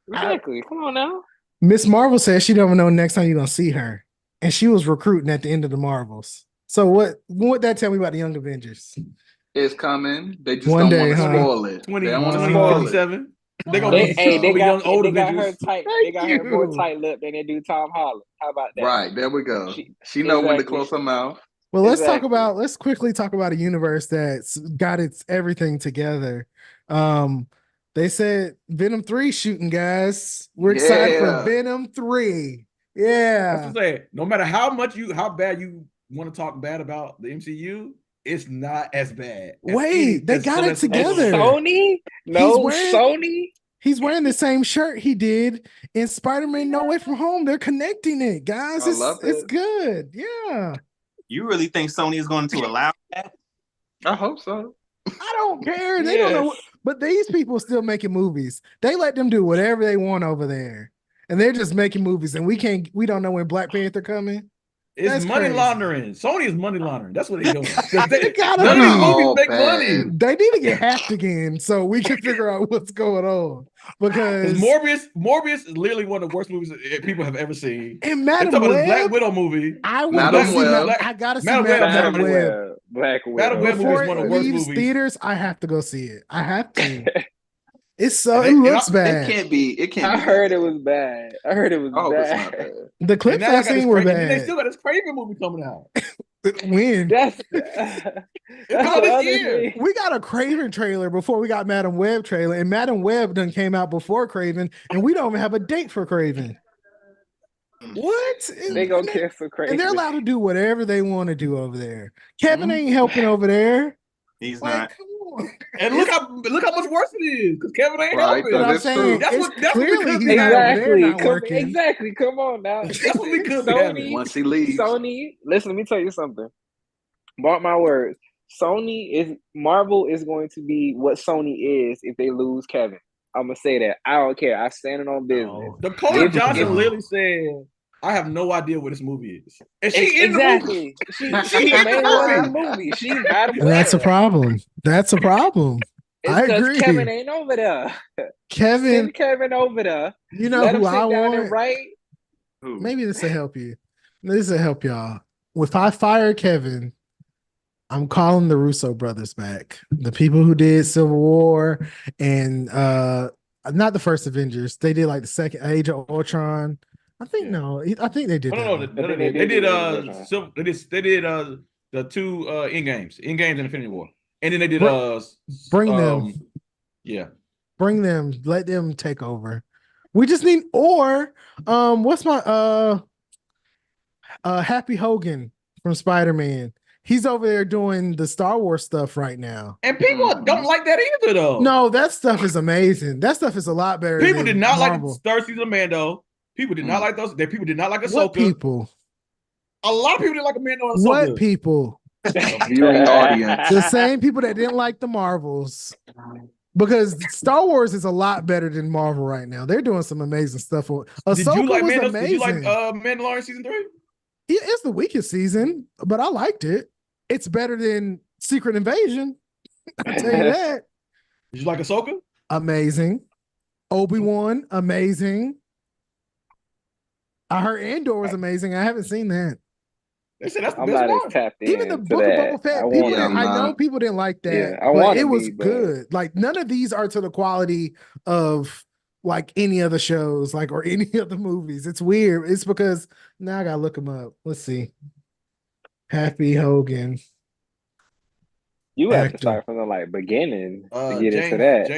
Exactly. Come on now. Miss Marvel says she don't know next time you're going to see her. And she was recruiting at the end of the Marvels. So what would that tell me about the Young Avengers? It's coming. They just One don't day, want to spoil it. 2057. They got her tight. They got her more tight-lipped than they do Tom Holland. How about that? Right, there we go. She know when to close her mouth. Well, let's quickly talk about a universe that's got its everything together. They said Venom 3 shooting, guys. We're excited for Venom 3. Yeah. That's what I'm saying. No matter how bad you want to talk bad about the MCU, it's not as bad. Wait, they got it together. Sony? Sony? He's wearing the same shirt he did in Spider-Man No Way From Home. They're connecting it, guys. It's good. Yeah. You really think Sony is going to allow that? I hope so. I don't care. They don't know. But these people are still making movies. They let them do whatever they want over there. And they're just making movies. And we don't know when Black Panther coming. It's That's money crazy. laundering. Sony is money laundering. That's what they're doing. They gotta none of these movies make money. They need to get hacked again so we can figure out what's going on. Because Morbius is literally one of the worst movies that people have ever seen. And Madam Web, Black Widow movie. I gotta see Madam Web. Black Widow. Madam Web movie is one of the worst movies. Theaters, I have to go see it. I have to. It looks bad. It can't. I heard it was bad. bad. The clips I seen were bad. They still got this Craven movie coming out. When? That's this year. We got a Craven trailer before we got Madam Web trailer, and Madam Web done came out before Craven, and we don't even have a date for Craven. What? They gonna kiss for Craven. And they're allowed to do whatever they want to do over there. Kevin ain't helping over there. He's not. Come on. And look how much worse it is because Kevin ain't helping. I'm saying that's clearly what he's not working. Exactly. Come on now. That's what we could Sony, once he leaves. Sony, listen, let me tell you something. Mark my words. Marvel is going to be what Sony is if they lose Kevin. I'm gonna say that. I don't care. I stand it on business. Dakota Johnson literally said, "I have no idea what this movie is." And she exactly. She in the movie. She's not. And that's a problem. I agree. Kevin ain't over there. Send Kevin over there. You know who I want? Right? Maybe this will help you. This will help y'all. If I fire Kevin, I'm calling the Russo brothers back. The people who did Civil War and not the first Avengers. They did like the second Age of Ultron. I think I think they did. No, that no, one. they did the two end games and Infinity War. And then they did bring them. Yeah. Bring them, let them take over. We just need what's my Happy Hogan from Spider-Man. He's over there doing the Star Wars stuff right now. And people don't like that either, though. No, that stuff is amazing. That stuff is a lot better. People than did not Marvel. like the third season of Mando. People did not like those. People did not like Ahsoka. What people? A lot of people didn't like Mando and Ahsoka. What people? Viewing audience. The same people that didn't like the Marvels. Because Star Wars is a lot better than Marvel right now. They're doing some amazing stuff. Did you like Amazing. Did you like Mandalorian season 3? Yeah, it's the weakest season, but I liked it. It's better than Secret Invasion. I'll tell you that. Did you like Ahsoka? Amazing. Obi-Wan, amazing. I heard Andor was amazing. I haven't seen that. They said that's the I'm best not one. as tapped in. Even the Book of Boba Fett, I know people didn't like that, Yeah, I but wanna it was be, but- good. Like none of these are to the quality of like any other shows, like or any other movies. It's weird. It's because now I gotta look them up. Let's see. Happy Hogan. You have actor. to start from the like beginning to get into that.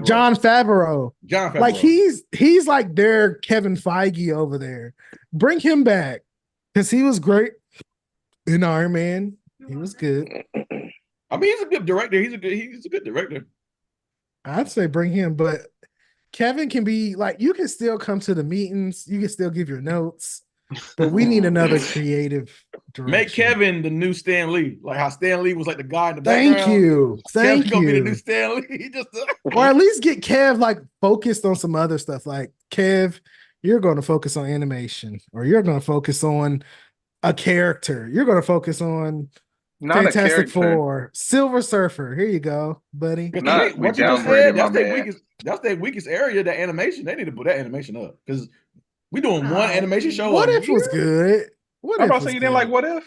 John Favreau. John Favreau. Like he's like their Kevin Feige over there. Bring him back because he was great in Iron Man. He was good. I mean, he's a good director. He's a good director. I'd say bring him, but Kevin can be like, you can still come to the meetings, you can still give your notes, but we need another creative direction. Make Kevin the new Stan Lee, like how Stan Lee was like the guy in the Thank background. you. Kevin's gonna be the new Stan Lee. He just or at least get Kev like focused on some other stuff. Like Kev, you're going to focus on animation, or you're going to focus on a character. You're going to focus on Not Fantastic a Four, Silver Surfer. Here you go, buddy. What you just said, that's their weakest area, the animation. They need to put that animation up because we doing one animation show. What If was good? I'm about to say you didn't like What If?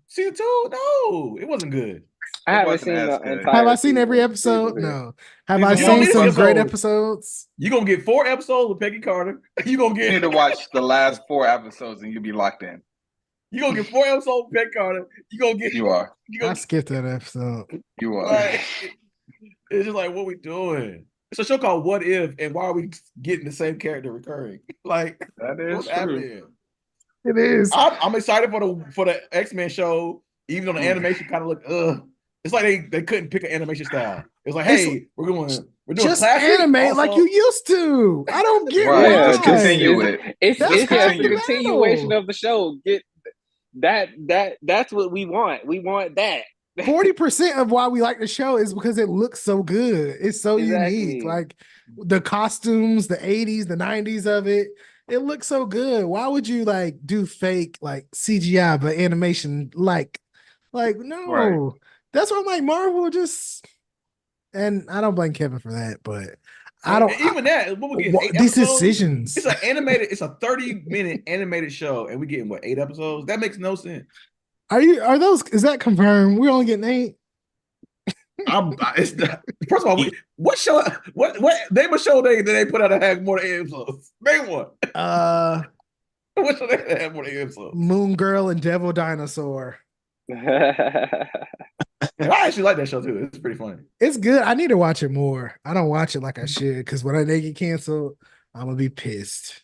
Season 2? No, it wasn't good. I haven't seen the entire. Have I seen every episode? No. Have I Season seen some 1 great episode. episodes? You're gonna get 4 episodes with Peggy Carter. You're gonna You need to watch the last 4 episodes and you'll be locked in. You're gonna get 4 episodes with Peggy Carter. You are. I skipped that episode. You are. Like, it's just like, what we doing? It's a show called What If, and why are we getting the same character recurring? Like, that is what's true. happening? It is. I'm excited for the X-Men show, even though the animation kind of look it's like they couldn't pick an animation style. It's like, hey, we're doing just classic, animate also. like you used to. I don't get Right, why. just continue it. It's That's just a continue. continuation of the show. Get that's what we want. We want that. 40% of why we like the show is because it looks so good. It's so unique. Like the costumes, the 80s, the 90s of it. It looks so good. Why would you like do fake like CGI but animation like no. Right. That's why I'm like Marvel just, and I don't blame Kevin for that, but I don't even that. What we getting? 8 these episodes? decisions. It's an animated. It's a 30-minute animated show, and we getting what 8 episodes? That makes no sense. Are those? Is that confirmed? We're only getting 8. First of all, what show? What name a show that they put out that had more than 8 episodes? Name one. What show they had more than 8 episodes? Moon Girl and Devil Dinosaur. And I actually like that show too. It's pretty funny. It's good. I need to watch it more. I don't watch it like I should because when they get canceled, I'm gonna be pissed.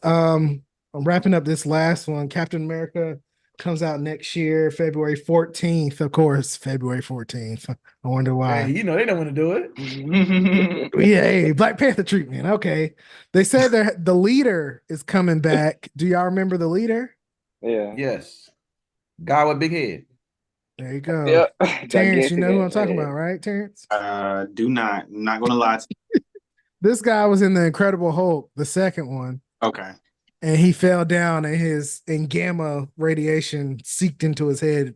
I'm wrapping up this last one. Captain America comes out next year, February 14th. Of course, February 14th. I wonder why. Hey, they don't want to do it. Yeah, hey, Black Panther treatment. Okay. They said the leader is coming back. Do y'all remember the leader? Yeah. Yes. Guy with big head. There you go. Yeah. Terrence, you know who I'm talking about, right, Terrence? Do not. I'm not gonna lie to you. This guy was in the Incredible Hulk, the second one. Okay. And he fell down and gamma radiation seeped into his head.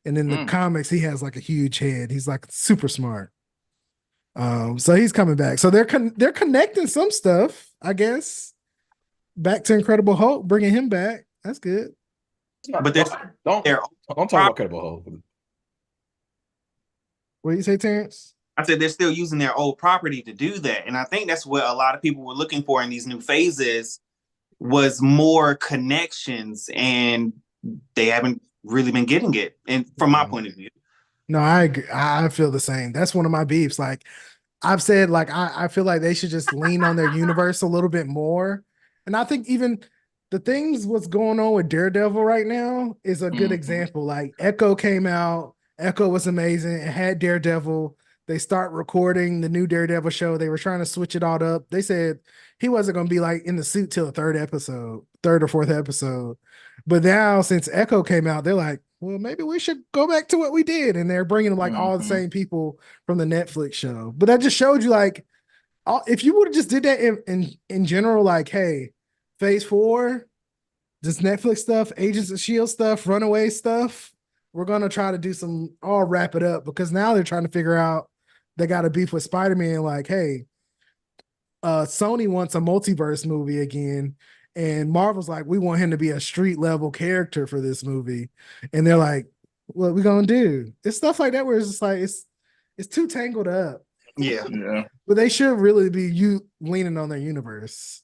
And in the comics, he has like a huge head. He's like super smart. So he's coming back. So they're connecting some stuff, I guess. Back to Incredible Hulk, bringing him back. That's good. But don't talk about Incredible Hulk. What do you say, Terrence? I said they're still using their old property to do that. And I think that's what a lot of people were looking for in these new phases was more connections, and they haven't really been getting it. And from my point of view. No, I agree. I feel the same. That's one of my beefs. Like I've said, like I feel like they should just lean on their universe a little bit more. And I think even the things what's going on with Daredevil right now is a good example. Like Echo came out, Echo was amazing. It had Daredevil. They start recording the new Daredevil show. They were trying to switch it all up. They said he wasn't going to be like in the suit till the third or fourth episode. But now since Echo came out, they're like, well, maybe we should go back to what we did. And they're bringing like all the same people from the Netflix show. But that just showed you like, if you would have just did that in general, like, hey, phase 4, this Netflix stuff, Agents of S.H.I.E.L.D. stuff, Runaway stuff, we're going to try to do some, all wrap it up, because now they're trying to figure out, they got a beef with Spider-Man, like, hey, Sony wants a multiverse movie again, and Marvel's like, we want him to be a street level character for this movie, and they're like, what we gonna do? It's stuff like that where it's just like it's too tangled up. Yeah. But they should really be leaning on their universe.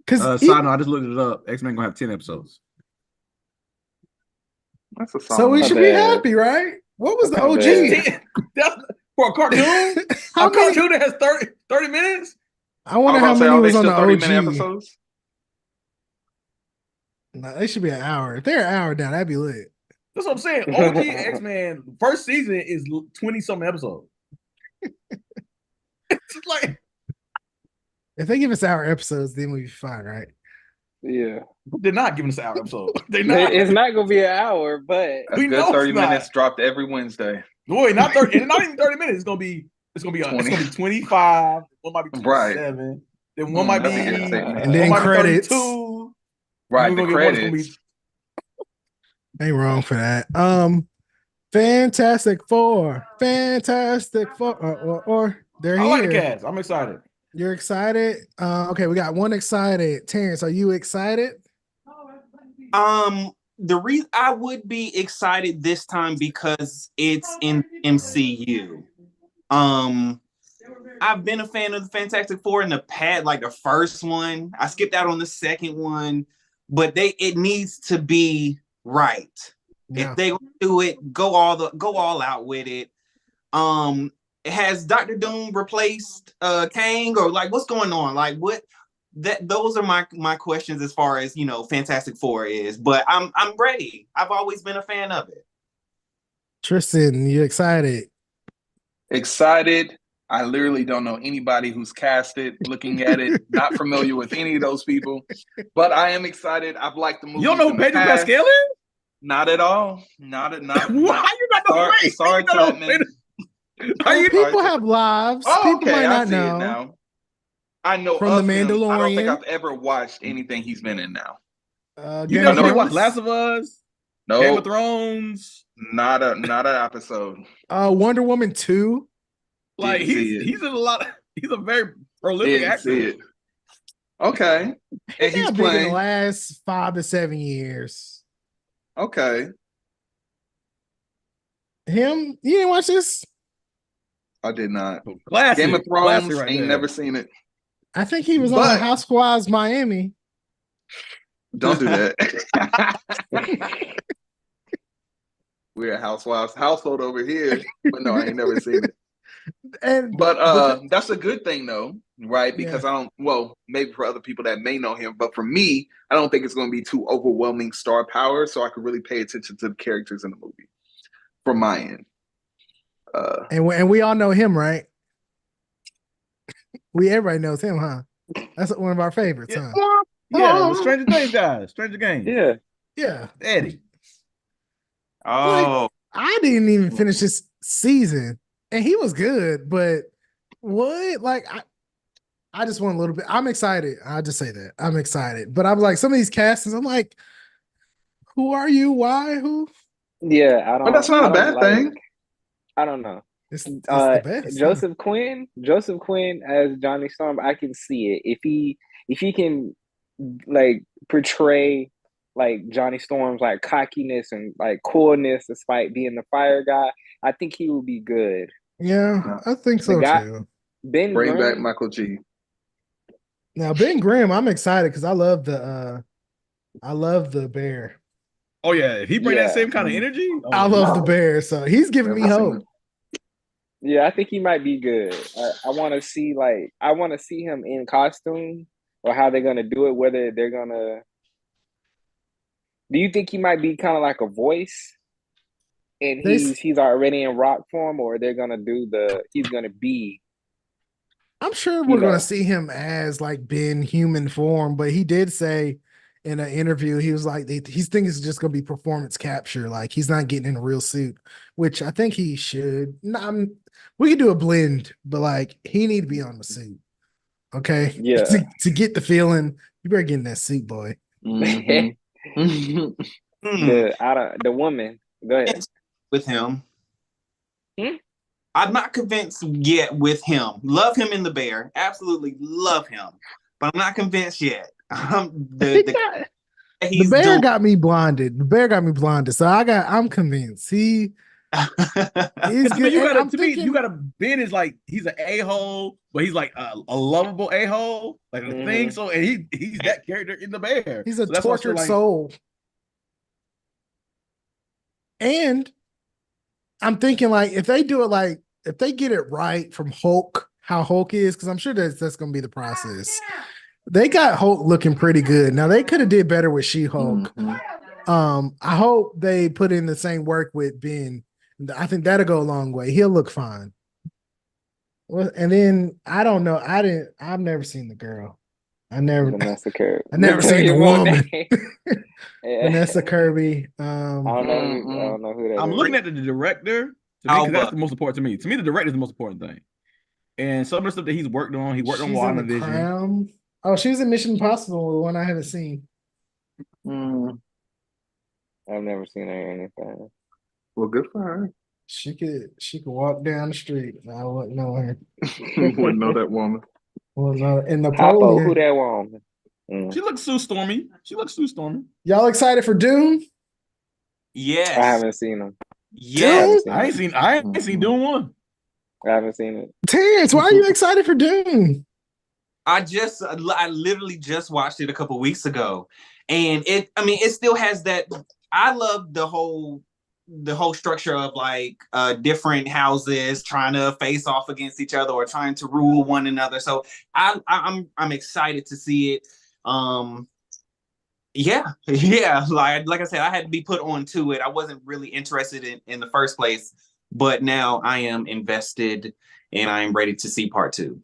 Side note, I just looked it up. X-Men gonna have 10 episodes. That's a song. So we should be happy, right? What was the OG? For a cartoon? A cartoon that has 30 minutes? I wonder how many was on the 30-minute episodes? No, they should be an hour. If they're an hour down, that'd be lit. That's what I'm saying. OG X-Men first season is 20-something episodes. It's like, if they give us hour episodes, then we'll be fine, right? Yeah. They're not giving us an hour episode. They're not. It's not gonna be an hour, but we know 30 minutes dropped every Wednesday. Boy, not 30, and not even 30 minutes. It's gonna be 25. One might be 27. Right. Then one might be, and then credits. 32. Right, the credits. Ain't wrong for that. Fantastic Four, or they're here. I like the cast. I'm excited. You're excited? Okay, we got one excited. Terrence, are you excited? The reason I would be excited this time because it's in MCU. I've been a fan of the Fantastic Four in the past, like the first one. I skipped out on the second one, but it needs to be right. Yeah. If they do it, go all out with it. Has Dr. Doom replaced Kang, or like what's going on? Like those are my questions as far as, you know, Fantastic Four is, but I'm ready. I've always been a fan of it. Tristin, you excited? Excited. I literally don't know anybody who's casted, looking at it, not familiar with any of those people, but I am excited. I've liked the movie. You don't know who Pedro Pascal is? Not at all. Not. Why you not know? Sorry, Chapman. People have lives. Oh, people might not know. Now. I know from The Mandalorian. I don't think I've ever watched anything he's been in now. You never watched Last of Us? No. Game of Thrones? Not an episode. Wonder Woman 2. Like he's in a lot. He's a very prolific actor. See it. Okay, and he's playing in the last 5 to 7 years. Okay. Him? You didn't watch this? I did not. Classic. Game of Thrones. Right ain't never seen it. I think he was on Housewives Miami. Don't do that. We're a Housewives household over here, but no, I ain't never seen it. But that's a good thing though, right? Because maybe for other people that may know him, but for me, I don't think it's going to be too overwhelming star power, so I could really pay attention to the characters in the movie from my end. And we all know him, right? Everybody knows him, huh? That's one of our favorites, huh? Yeah, the Stranger Things guys, Stranger Things. Yeah, Eddie. Oh, like, I didn't even finish this season. And he was good, but what? Like, I just want a little bit. I'm excited. I'll just say that. I'm excited. But I'm like, some of these castings, I'm like, who are you? Why? Who? Yeah, I don't. But that's not a bad thing. I don't know. It's the best. Joseph Quinn as Johnny Storm, I can see it. If he can like portray like Johnny Storm's like cockiness and like coolness despite being the fire guy, I think he will be good. Yeah, I think The so guy, too. Ben Bring back Grimm. Michael G. Now Ben Grimm, I'm excited because I love the bear. Oh yeah, if he bring that Yeah. same kind of energy, oh, I yeah. love the bear, so he's giving me Never seen hope. it. Yeah, I think he might be good. I want to see him in costume or how they're gonna do it. Whether they're gonna, do you think he might be kind of like a voice, and They, he's already in rock form, or they're gonna do he's gonna be, I'm sure you we're gonna know, see him as like Ben human form, but he did say in an interview he was like he's thinking it's just gonna be performance capture, like he's not getting in a real suit, which I think he should. No, we could do a blend, but like he need to be on the suit, okay? yeah. to get the feeling, you better get in that suit, boy. Mhm. The woman. Go ahead. With him. Hmm? I'm not convinced yet with him. Love him in the bear. Absolutely love him. But I'm not convinced yet. The He's bear doing. got me blinded. The bear got me blinded. So I'm convinced. He's I mean, good. And I'm to me, thinking Ben is like he's an a-hole, but he's like a lovable a-hole, like a thing. So and he's that character in the bear. he's a So that's why I feel tortured like, soul. And I'm thinking like if they do it like if they get it right from Hulk, how Hulk is, because I'm sure that's gonna be the process. They got Hulk looking pretty good. Now they could have did better with She-Hulk. I hope they put in the same work with Ben. I think that'll go a long way. He'll look fine. Well, and then I don't know. I've never seen the girl. Vanessa Kirby. I never seen the woman. Yeah. Vanessa Kirby. I don't know who that I'm is. looking at the director to me because that's the most important to me. To me, the director is the most important thing. And some of the stuff that he's worked on, he worked on She's in The WandaVision. Crown. Oh, she was in Mission Impossible, the one I haven't seen. I've never seen her in anything. Well, good for her. She could walk down the street. I wouldn't know her. Wouldn't know that woman. Well, in Papa, who Napoleon. that woman? She looks Sue Stormy. Y'all excited for Doom? Yes. I haven't seen them. Yes. I ain't seen Doom 1. I haven't seen it. Terrence, why are you excited for Doom? I literally just watched it a couple weeks ago, and it still has that. I love the whole structure of like different houses trying to face off against each other or trying to rule one another. So I'm excited to see it. Yeah. Like I said, I had to be put on to it. I wasn't really interested in the first place, but now I am invested and I am ready to see part 2.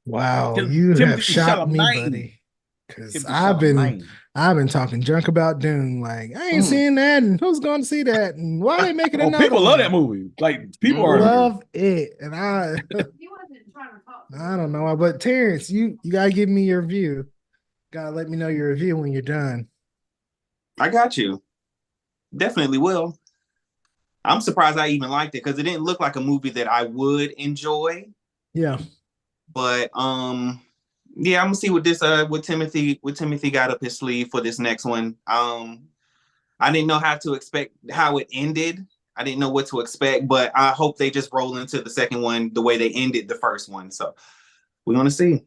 Wow, you have shocked me, buddy. Because I've been talking junk about Doom. Like, I ain't seeing that, and who's going to see that, and why they making another people one? love that movie. Like, people love it, and I don't know. But Terrence, you gotta give me your review. Gotta let me know your review when you're done. I got you. Definitely will. I'm surprised I even liked it because it didn't look like a movie that I would enjoy. Yeah. But I'm gonna see what Timothy got up his sleeve for this next one. I didn't know how it ended. I didn't know what to expect, but I hope they just roll into the second one the way they ended the first one. So we're gonna see.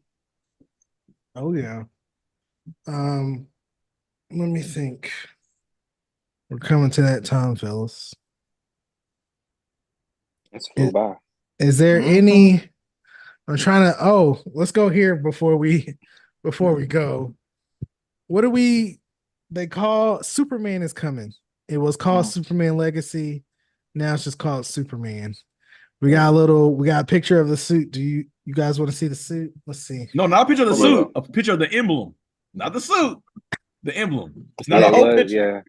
Oh yeah. Let me think. We're coming to that time, fellas. It's flew by. Is there any? I'm trying to. Let's go here before we go. What do they call Superman is coming? It was called Superman Legacy. Now it's just called Superman. We got a picture of the suit. Do you guys want to see the suit? Let's see. No, not a picture of the suit. A picture of the emblem, not the suit. The emblem. It's not Yeah, a whole it was, picture. yeah.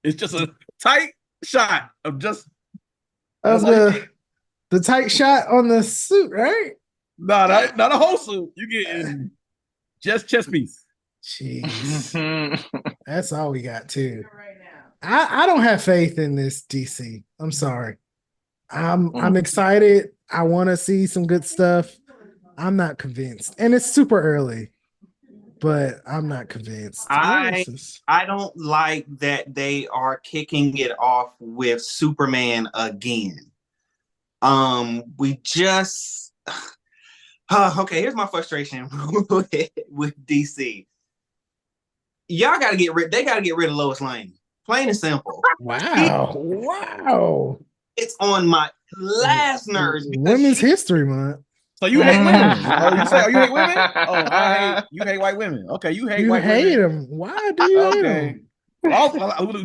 It's just a tight shot of just Of the tight shot on the suit, right? not a whole suit. You getting just chest piece. Jeez. That's all we got too. I don't have faith in this DC. I'm sorry. I'm excited. I want to see some good stuff. I'm not convinced. And it's super early, but I'm not convinced. I don't like that they are kicking it off with Superman again. We just okay, here's my frustration with DC. Y'all gotta get rid, they gotta get rid of Lois Lane. Plain and simple. Wow. It's on my last nerves. Women's History Month. So you hate women? Oh, you hate women? Oh, you hate white women. Okay, you hate white women. You hate them. Why do you hate them?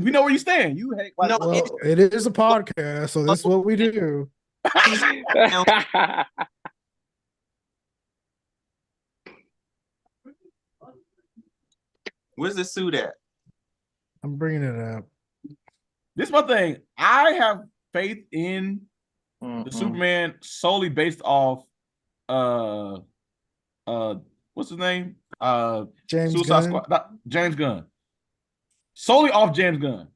We know where you stand. You hate white women. Well, it is a podcast, so this is what we do. Where's the suit at? I'm bringing it up. This is my thing. I have faith in the Superman solely based off what's his name? James Suicide Gunn. Squad. James Gunn. Solely off James Gunn.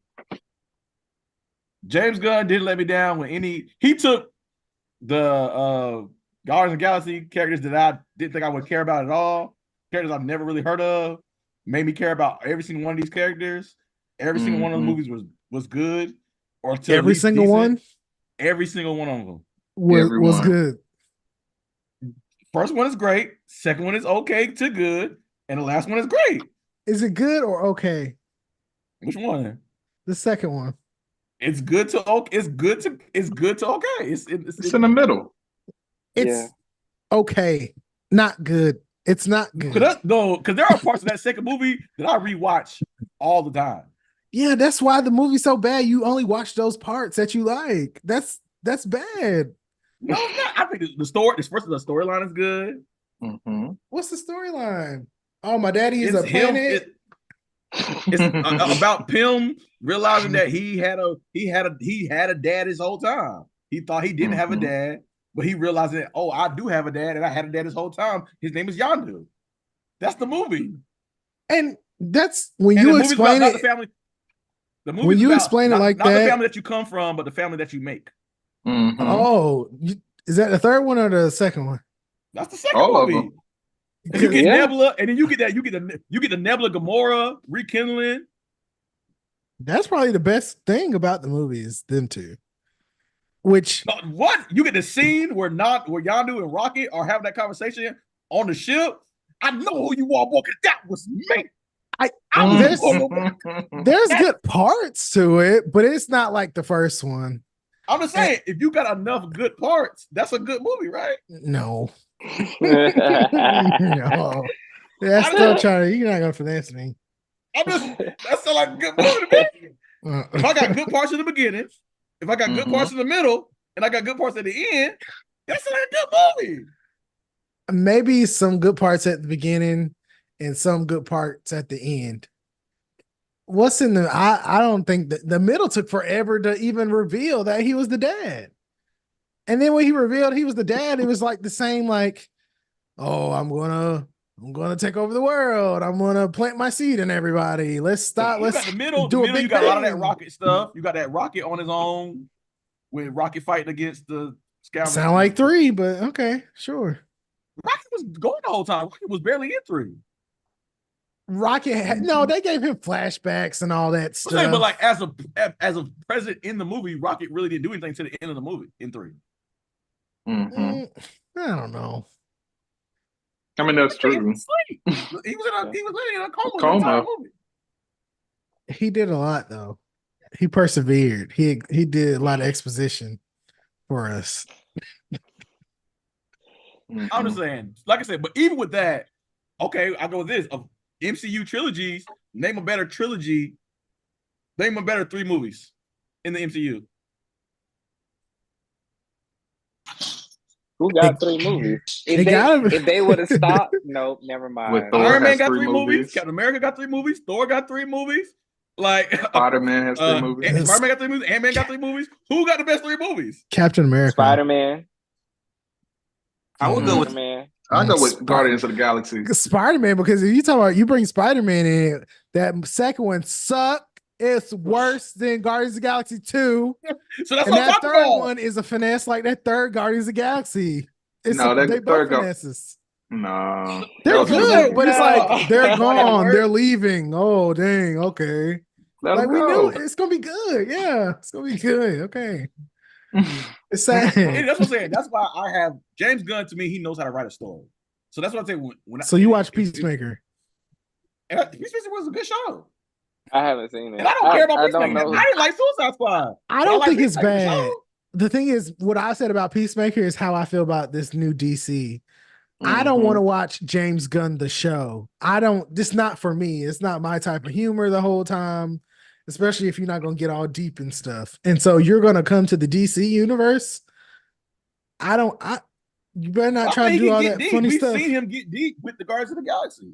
James Gunn didn't let me down when he took the Guardians of the Galaxy characters that I didn't think I would care about at all, characters I've never really heard of, made me care about every single one of these characters. Every single one of the movies was good, or every single decent. one. Every single one of them was good. First one is great. Second one is okay to good, and the last one is great. Is it good or okay? Which one? The second one. It's good to okay. It's good to okay. It's in the middle. It's okay, not good. It's not good. Because there are parts of that second movie that I rewatch all the time. Yeah, that's why the movie's so bad. You only watch those parts that you like. That's bad. No, it's not. I think the storyline is good. What's the storyline? Oh, my daddy is a planet. It's about Pym realizing that he had a dad his whole time. He thought he didn't have a dad, but he realized that, oh, I do have a dad, and I had a dad this whole time. His name is Yondu. That's the movie. And that's when you explain it. The family. The movie when you explain it like not that, the family that you come from, but the family that you make. Oh, is that the third one or the second one? That's the second movie. And you get Nebula, and then you get the Nebula Gamora rekindling. That's probably the best thing about the movie is them two. Which what you get the scene where Yondu and Rocket are having that conversation on the ship. I know who you are, boy, because that was me. There's good parts to it, but it's not like the first one. I'm just saying, if you got enough good parts, that's a good movie, right? No. No. That's still trying to, you're not gonna finesse me. That sounds like a good movie to me. If I got good parts in the beginning, if I got good parts in the middle, and I got good parts at the end, that's like a good movie. Maybe some good parts at the beginning and some good parts at the end. What's in the I don't think that the middle took forever to even reveal that he was the dad. And then when he revealed he was the dad, it was like the same, like, oh, I'm gonna take over the world. I'm gonna plant my seed in everybody. Let's stop. Let's the middle. do you got a lot of that Rocket stuff. You got that Rocket on his own with Rocket fighting against the scavengers. Sound like 3, but okay, sure. Rocket was going the whole time. Rocket was barely in 3. Rocket had, no, they gave him flashbacks and all that stuff. But like as a president in the movie, Rocket really didn't do anything to the end of the movie in 3. I don't know. I mean, that's true. He was literally in a coma. He did a lot though. He persevered. He did a lot of exposition for us. I'm just saying, like I said, but even with that, okay, I go with this. Of MCU trilogies, name a better trilogy. Name a better 3 movies in the MCU. Who got 3 movies? If they would have stopped, nope, never mind. Iron Man got 3 movies. Captain America got 3 movies. Thor got 3 movies. Like Spider-Man has 3 movies. Spider-Man got 3 movies. Ant-Man got 3 movies. Who got the best 3 movies? Captain America. Spider-Man. I would go with I'll go with Guardians of the Galaxy. Spider-Man, because if you talk about you bring Spider-Man in, that second one sucked. It's worse than Guardians of the Galaxy 2. So that's and what that third one is a finesse like that third Guardians of the Galaxy. They both finesses. No. They're good, but it's like they're gone, they're leaving. Oh, dang, okay. Like we knew it's gonna be good. Yeah, it's gonna be good. Okay. It's sad. And that's what I'm saying. That's why I have James Gunn. To me, he knows how to write a story. So that's what I say. So you watch Peacemaker? Peacemaker was a good show. I haven't seen it. And I don't care about I Peacemaker. don't know. I didn't like Suicide Squad. I don't think it's Peacemaker bad. The thing is, what I said about Peacemaker is how I feel about this new DC. I don't want to watch James Gunn the show. This not for me. It's not my type of humor the whole time, especially if you're not going to get all deep and stuff. And so you're going to come to the DC universe. You better not try to do all that deep. funny stuff. We've seen him get deep with the Guardians of the Galaxy.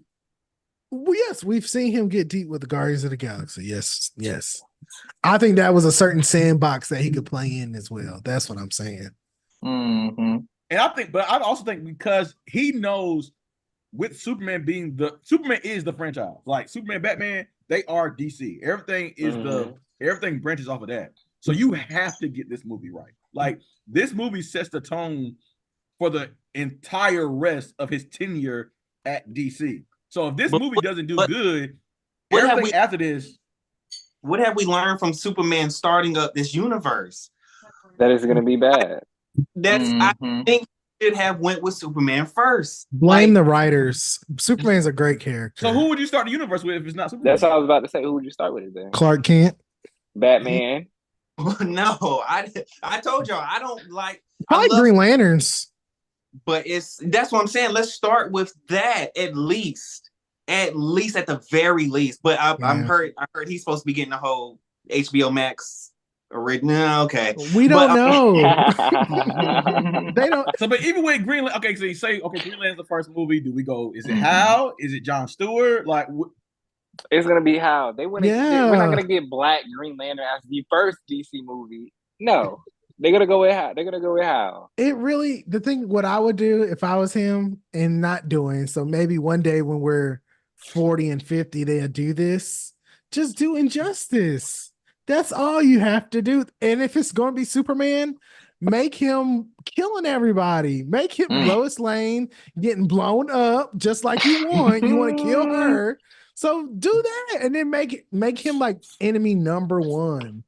Well, yes, we've seen him get deep with the Guardians of the Galaxy. Yes. I think that was a certain sandbox that he could play in as well. That's what I'm saying. Mm-hmm. And I also think because he knows with Superman Superman is the franchise. Like Superman, Batman, they are DC. Everything is everything branches off of that. So you have to get this movie right. Like this movie sets the tone for the entire rest of his tenure at DC. So if this movie doesn't do good, everything after this. What have we learned from Superman starting up this universe? That is going to be bad. I think should have went with Superman first. Blame the writers. Superman's a great character. So who would you start the universe with if it's not Superman? That's what I was about to say. Who would you start with it then? Clark Kent. Batman. No, I told y'all I don't like. Probably Green Lanterns. But that's what I'm saying. Let's start with that at least at the very least. But I heard he's supposed to be getting the whole HBO Max original. Okay, we don't know. They don't. So, but even with Green, okay. So you say, Green Lantern's the first movie. Do we go? Is it Hal? Is it John Stewart? Like, it's gonna be Hal. We're not gonna get Black Green Lantern as the first DC movie. No. They're gonna go with Hal. What I would do if I was him and not doing, so maybe one day when we're 40 and 50, they'll do this. Just do Injustice. That's all you have to do. And if it's gonna be Superman, make him killing everybody. Make him Lois Lane getting blown up just like you want. You want to kill her. So do that and then make him like enemy number one.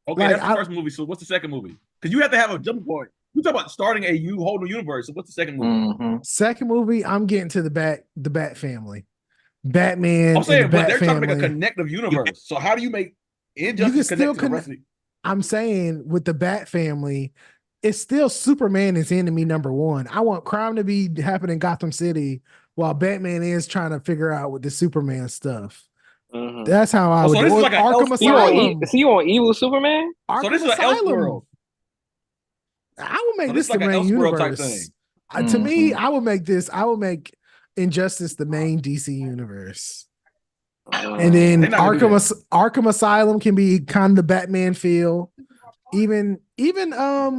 Okay, that's the first movie. So what's the second movie? Because you have to have a jumping point. You talk about starting a whole new universe. So what's the second movie? Second movie, I'm getting to the Bat family. Batman. I'm saying, but they're trying family. to make a connective universe. So how do you make Injustice connect to the rest of I'm saying with the Bat family, it's still Superman is enemy number one. I want crime to be happening in Gotham City while Batman is trying to figure out with the Superman stuff. That's how I would do it. Like Arkham Asylum. So you want evil Superman? So this is an Elseworld. I would make this like the main universe universe. Type thing. To me, I would make Injustice the main DC universe. And then Arkham Asylum can be kind of the Batman feel. Even I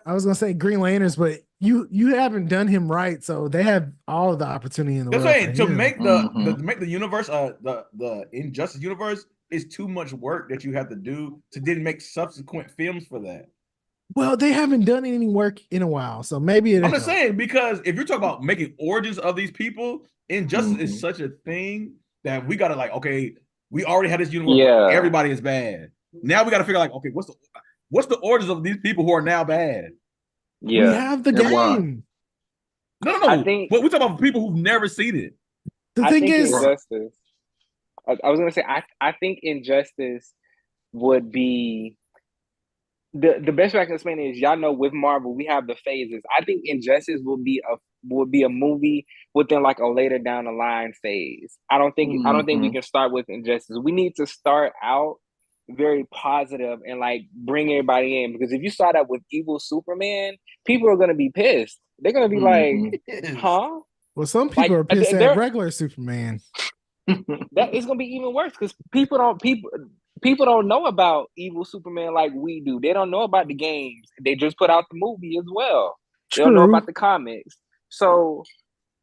was gonna say Green Lanterns, but you haven't done him right, so they have all of the opportunity in the world. Saying, to make the universe, the Injustice universe is too much work that you have to do to then make subsequent films for that. Well, they haven't done any work in a while, so maybe I'm just saying, because if you're talking about making origins of these people, Injustice is such a thing that we gotta we already had this universe. Yeah. Everybody is bad. Now we gotta figure what's the origins of these people who are now bad? Yeah, we have the game. No. But we're talking about people who've never seen it. The thing is, Injustice. I was gonna say I think Injustice would be the best way I can explain it is, y'all know with Marvel we have the phases. I think Injustice will be a movie within like a later down the line phase. I don't think we can start with Injustice. We need to start out very positive and like bring everybody in, because if you start out with evil Superman, people are gonna be pissed. They're gonna be like, huh? Well, some people are pissed at regular Superman. That is gonna be even worse because people don't know about evil Superman like we do. They don't know about the games. They just put out the movie as well. True. They don't know about the comics. So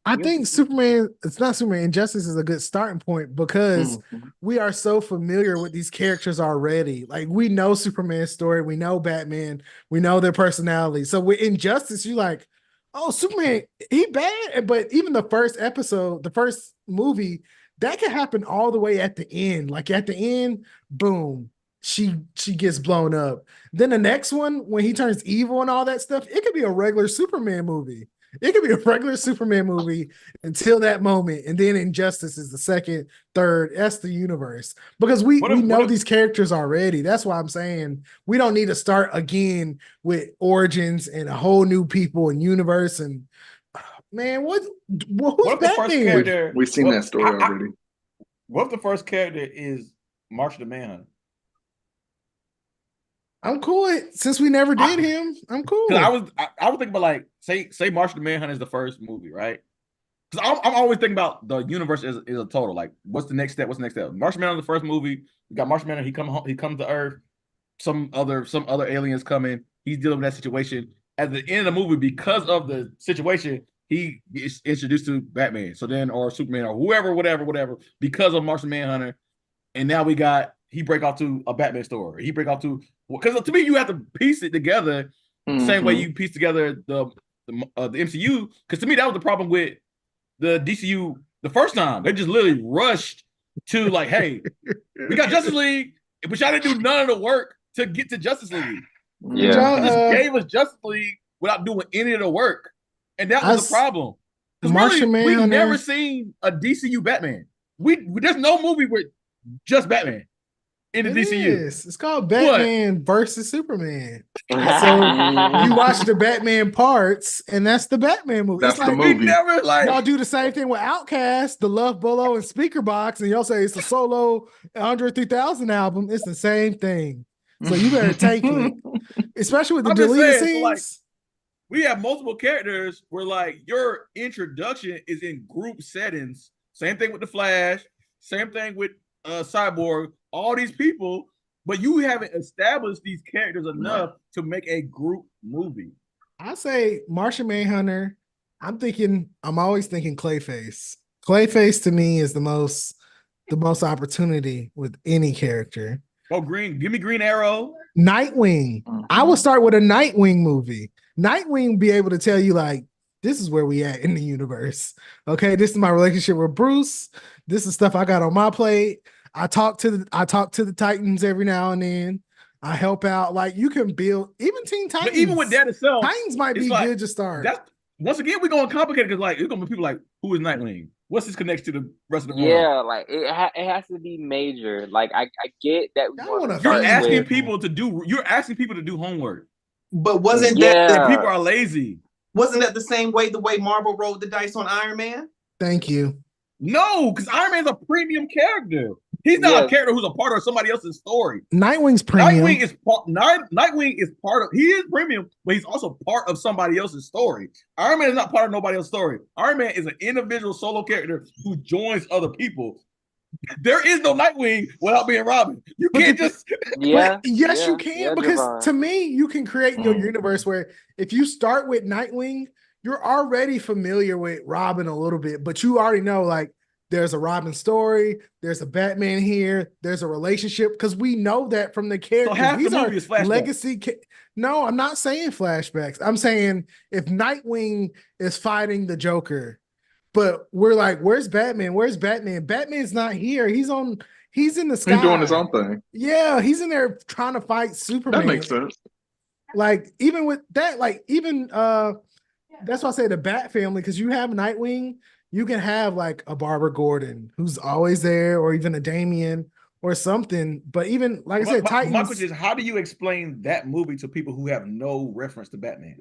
I think Injustice is a good starting point because we are so familiar with these characters already. Like, we know Superman's story, we know Batman, we know their personality. So with Injustice, you're like, oh, Superman, he bad. But even the first episode, the first movie, that could happen all the way at the end. Like at the end, boom, she gets blown up. Then the next one, when he turns evil and all that stuff, it could be a regular Superman movie. It could be a regular Superman movie until that moment. And then Injustice is the second, third. That's the universe. Because we know these characters already. That's why I'm saying we don't need to start again with origins and a whole new people and universe. And man, who's what if the first character? We've seen that story already. What if the first character is Martian the Manhunter? I'm cool with, since we never did him. I'm cool. I was thinking about like say Martian the Manhunter is the first movie, right? Because I'm always thinking about the universe is a total. Like, what's the next step? What's the next step? Martian Manhunter, the first movie. We got Martian Manhunter. He comes to Earth. Some other aliens come in. He's dealing with that situation. At the end of the movie, because of the situation, he is introduced to Batman. So then, or Superman, or whoever, whatever, because of Martian Manhunter. And now he break off to a Batman story. He break off to, because to me, you have to piece it together the same way you piece together the MCU. Because to me, that was the problem with the DCU the first time. They just literally rushed to like, hey, we got Justice League, but y'all didn't do none of the work to get to Justice League. Yeah, They just gave us Justice League without doing any of the work, and that was the problem. Because really, we've never seen a DCU Batman. There's no movie with just Batman in the DCU. It's called Batman versus Superman. So you watch the Batman parts, and that's the Batman movie. That's it's the like, movie. Y'all do the same thing with Outkast, the Love Bolo, and Speaker Box, and y'all say it's a solo Andre 3000 album. It's the same thing. So you better take it, especially with the deleted scenes. So like, we have multiple characters where like your introduction is in group settings. Same thing with the Flash. Same thing with Cyborg. All these people, but you haven't established these characters enough to make a group movie. I say Martian Manhunter. I'm always thinking Clayface. Clayface to me is the most opportunity with any character. Oh, give me Green Arrow. Nightwing. I will start with a Nightwing movie. Nightwing will be able to tell you like, this is where we at in the universe. Okay, this is my relationship with Bruce. This is stuff I got on my plate. I talk to the Titans every now and then. I help out. Like you can build even Teen Titans. But even with that itself, Titans might be like, good to start. Once again, we're going to complicate it because like it's going to be people like, who is Nightwing? What's his connection to the rest of the world? Yeah, like it has to be major. Like I get that you're asking people to do homework. But wasn't that people are lazy? Wasn't that the way Marvel rolled the dice on Iron Man? Thank you. No, because Iron Man's a premium character. He's not a character who's a part of somebody else's story. Nightwing's premium. Nightwing is part of. He is premium, but he's also part of somebody else's story. Iron Man is not part of nobody else's story. Iron Man is an individual solo character who joins other people. There is no Nightwing without being Robin. You can't just. Yes, you can, because Javon, to me, you can create your universe where if you start with Nightwing, you're already familiar with Robin a little bit, but you already know like there's a Robin story, there's a Batman here, there's a relationship, because we know that from the characters. So half These the movie is flashbacks. Legacy. No, I'm not saying flashbacks. I'm saying if Nightwing is fighting the Joker, but we're like, where's Batman? Where's Batman? Batman's not here. He's in the sky. He's doing his own thing. Yeah, he's in there trying to fight Superman. That makes sense. Like even with that, like even that's why I say the Bat family, because you have Nightwing, you can have like a Barbara Gordon who's always there, or even a Damian or something. But even like I said, Titans. My question is, how do you explain that movie to people who have no reference to Batman?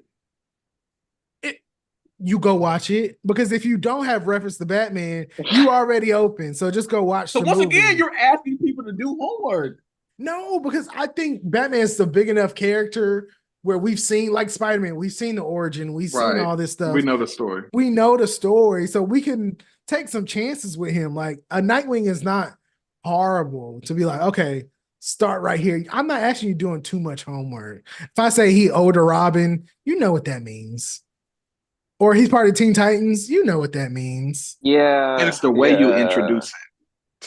You go watch it, because if you don't have reference to Batman, you already open. So just go watch. So once again, you're asking people to do homework. No, because I think Batman's a big enough character where we've seen, like Spider-Man, we've seen the origin, we've seen all this stuff. We know the story. So we can take some chances with him. Like a Nightwing is not horrible to be like, okay, start right here. I'm not asking you doing too much homework. If I say he older Robin, you know what that means. Or he's part of Teen Titans, you know what that means. Yeah. And it's the way you introduce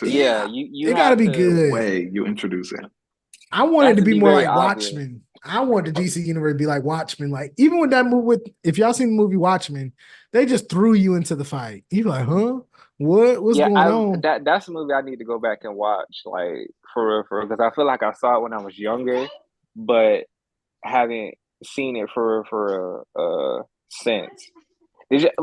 it. You it gotta be good. The way you introduce it. I want it to be more like obvious. Watchmen. I want the DC universe to be like Watchmen. Like even with that movie, if y'all seen the movie Watchmen, they just threw you into the fight. You like, huh? What's Yeah, going on? that's a movie I need to go back and watch, like for real, because I feel like I saw it when I was younger, but haven't seen it for since.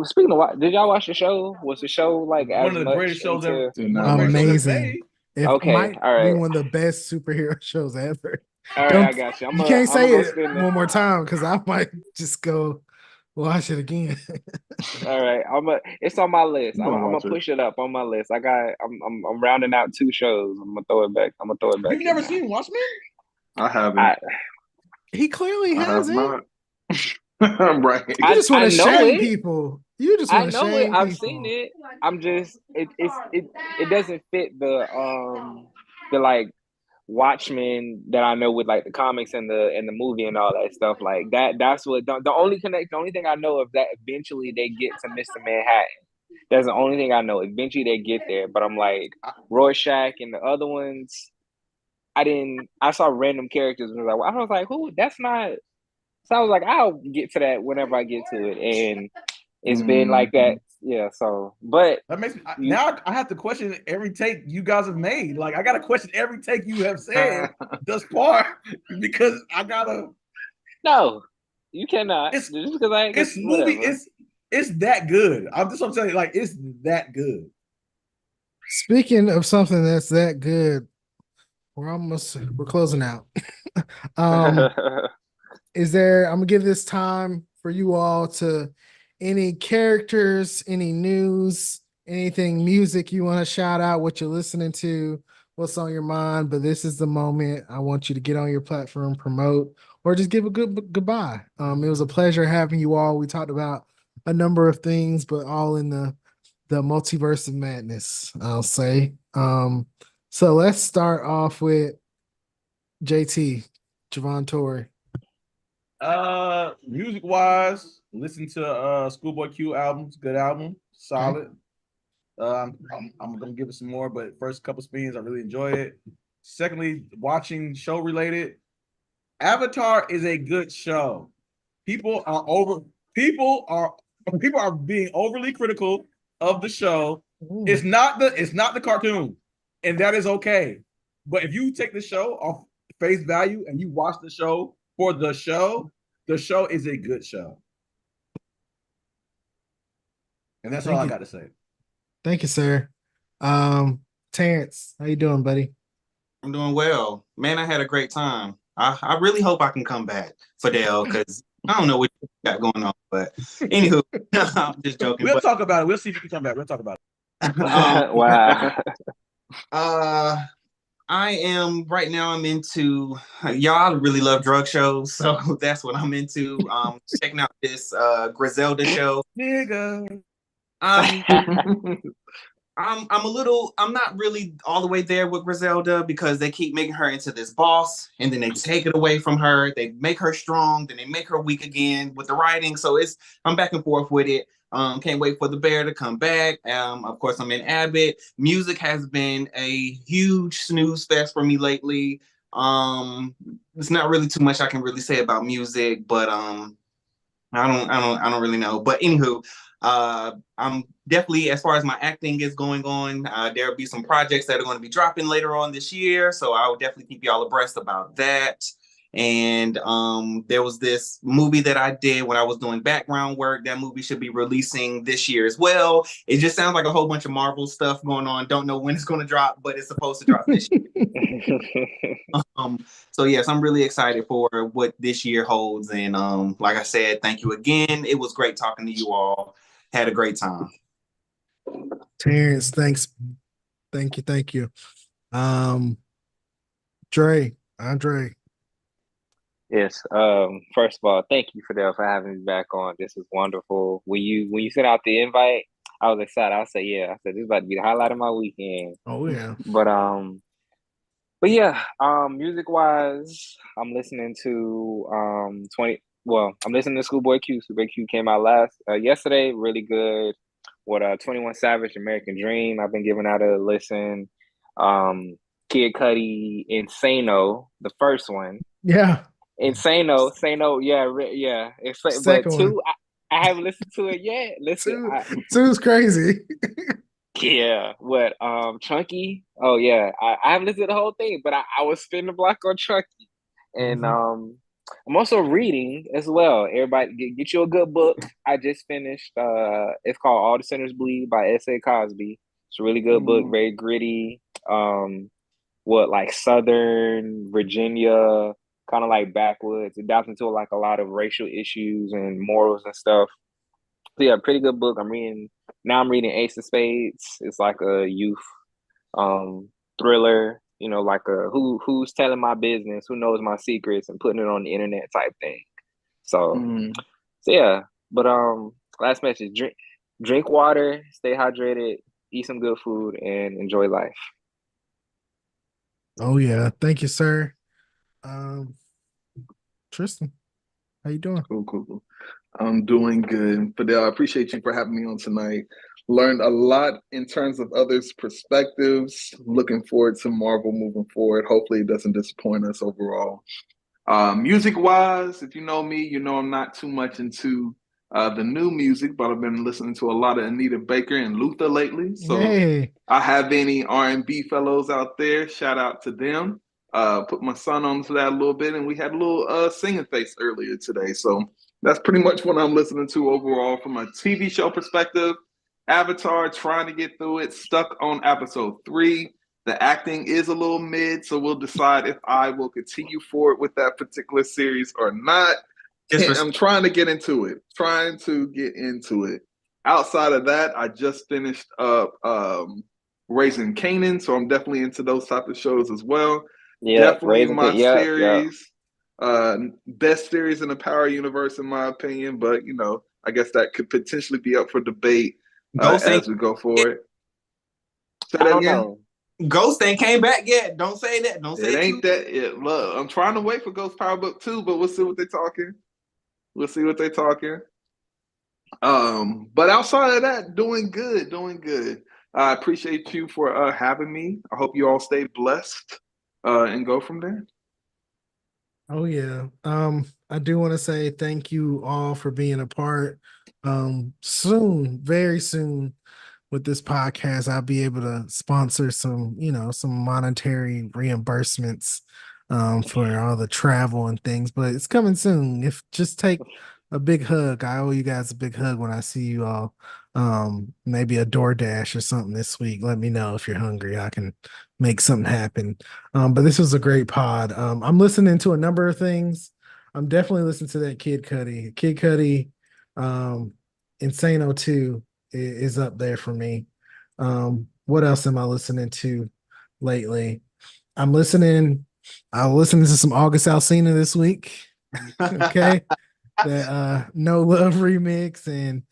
Speaking of, did y'all watch the show? Was the show like as One of the much greatest shows ever. into? One of the greatest shows ever Amazing. made. It Okay, might all be right. one of the best superhero shows ever. All right, I got you. You can't say go it spend one more time because I might just go watch it again. All right, it's on my list. I'm I'm gonna gonna watch it. push it up on my list. I'm rounding out 2 shows. I'm gonna throw it back. You've in never there. seen Watchmen? I haven't. I He clearly I have hasn't. not. Right. You just want I to know shame it. people. You just I want to know it. shame I've people. seen it. I'm just it doesn't fit the like Watchmen that I know with like the comics and the movie and all that stuff like that. That's what the only thing I know of that eventually they get to Mr. Manhattan. That's the only thing I know. Eventually they get there, but I'm like Rorschach and the other ones. I saw random characters and I was like, who? That's not. So I was like, I'll get to that whenever I get to it, and it's been like that. Yeah. So, but that makes me now I have to question every take you guys have made. Like I gotta question every take you have said thus far because I gotta. No, you cannot. It's just because I ain't. It's movie. It's that good. I'm telling you, like it's that good. Speaking of something that's that good, we're closing out. Is there? I'm gonna give this time for you all to any characters, any news, anything music you want to shout out, what you're listening to, what's on your mind. But this is the moment I want you to get on your platform, promote, or just give a goodbye. It was a pleasure having you all. We talked about a number of things, but all in the multiverse of madness, I'll say. So let's start off with JT, Javon Torrey. Music wise, listen to Schoolboy Q albums, good album, solid. I'm gonna give it some more, but first couple spins, I really enjoy it. Secondly, watching show related, Avatar is a good show. People are being overly critical of the show. Ooh. It's not the cartoon, and that is okay. But if you take the show off face value and you watch the show for the show is a good show. And that's all I got to say. Thank you, sir. Terence, how you doing, buddy? I'm doing well. Man, I had a great time. I really hope I can come back, Fidel, because I don't know what you got going on. But anywho, I'm just joking. We'll talk about it. We'll see if you can come back. We'll talk about it. Wow. I am right now. I'm into y'all. Really love drug shows, so that's what I'm into. Checking out this Griselda show. Nigga. I'm not really all the way there with Griselda because they keep making her into this boss and then they take it away from her. They make her strong, then they make her weak again with the writing. So I'm back and forth with it. Can't wait for the bear to come back. Of course, I'm in Abbott. Music has been a huge snooze fest for me lately. It's not really too much I can really say about music, but I don't really know. But anywho, I'm definitely, as far as my acting is going on, there'll be some projects that are going to be dropping later on this year. So I will definitely keep y'all abreast about that. And there was this movie that I did when I was doing background work. That movie should be releasing this year as well. It just sounds like a whole bunch of Marvel stuff going on. Don't know when it's going to drop, but it's supposed to drop this year. So yes, I'm really excited for what this year holds. And like I said, thank you again. It was great talking to you all. Had a great time. Terrence, thanks. Thank you. Andre. Yes. First of all, thank you for having me back on. This is wonderful. When you sent out the invite, I was excited. I said, yeah. I said this is about to be the highlight of my weekend. Oh yeah. But yeah. Music wise, I'm listening to I'm listening to Schoolboy Q. Schoolboy Q came out yesterday. Really good. 21 Savage, American Dream. I've been giving out a listen. Kid Cudi, Insano, the first one. Yeah. Insano, yeah. But Second one. two, I haven't listened to it yet. Listen, Two's crazy. yeah. What? Chunky? Oh yeah. I haven't listened to the whole thing, but I was spinning the block on Chunky, and I'm also reading as well. Everybody, get you a good book. I just finished. It's called All the Sinners Bleed by S.A. Cosby. It's a really good book, very gritty. Like Southern Virginia, kind of like backwoods. It dives into like a lot of racial issues and morals and stuff. So yeah, pretty good book. I'm reading Ace of Spades. It's like a youth thriller, like a who's telling my business, who knows my secrets and putting it on the internet type thing. So yeah. But last message, drink water, stay hydrated, eat some good food, and enjoy life. Oh yeah. Thank you, sir. Tristin, how you doing? Cool. I'm doing good. Fidel, I appreciate you for having me on tonight. Learned a lot in terms of others' perspectives. Looking forward to Marvel moving forward. Hopefully it doesn't disappoint us overall. Music-wise, if you know me, you know I'm not too much into the new music, but I've been listening to a lot of Anita Baker and Luther lately. So I have any R&B fellows out there, shout out to them. Put my son onto that a little bit, and we had a little singing face earlier today. So that's pretty much what I'm listening to overall from a TV show perspective. Avatar, trying to get through it, stuck on episode 3. The acting is a little mid, so we'll decide if I will continue forward with that particular series or not. I'm trying to get into it. Outside of that, I just finished up Raising Kanan, so I'm definitely into those type of shows as well. Yeah, definitely my series. Best series in the Power universe, in my opinion, but I guess that could potentially be up for debate as we go forward. Say that again. Know. Ghost ain't came back yet. Don't say that. Don't say it. Ain't that it? Look, I'm trying to wait for Ghost Power Book 2, but we'll see what they're talking. But outside of that, doing good. I appreciate you for having me. I hope you all stay blessed and go from there. Oh yeah. I do want to say thank you all for being a part. Soon, very soon, with this podcast, I'll be able to sponsor some monetary reimbursements for all the travel and things, but it's coming soon. Just take a big hug. I owe you guys a big hug when I see you all. Maybe a DoorDash or something this week. Let me know if you're hungry. I can make something happen. But this was a great pod. I'm listening to a number of things. I'm definitely listening to that Kid Cudi, Insano 2 is up there for me. What else am I listening to lately? I listening to some August Alsina this week. Okay. That No Love remix and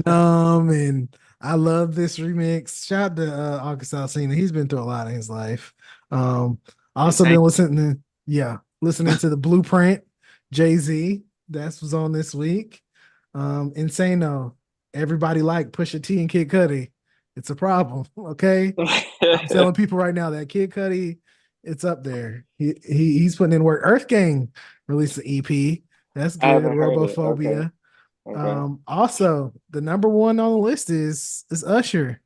Numb, and I love this remix. Shout out to August Alsina. He's been through a lot in his life. Also been listening to the Blueprint, Jay-Z. That was on this week. Insano. Everybody like Pusha T and Kid Cudi. It's a problem, okay? I'm telling people right now that Kid Cudi, it's up there. He's putting in work. Earth Gang released an EP. That's good. Robophobia. Okay. Also, the number one on the list is Usher.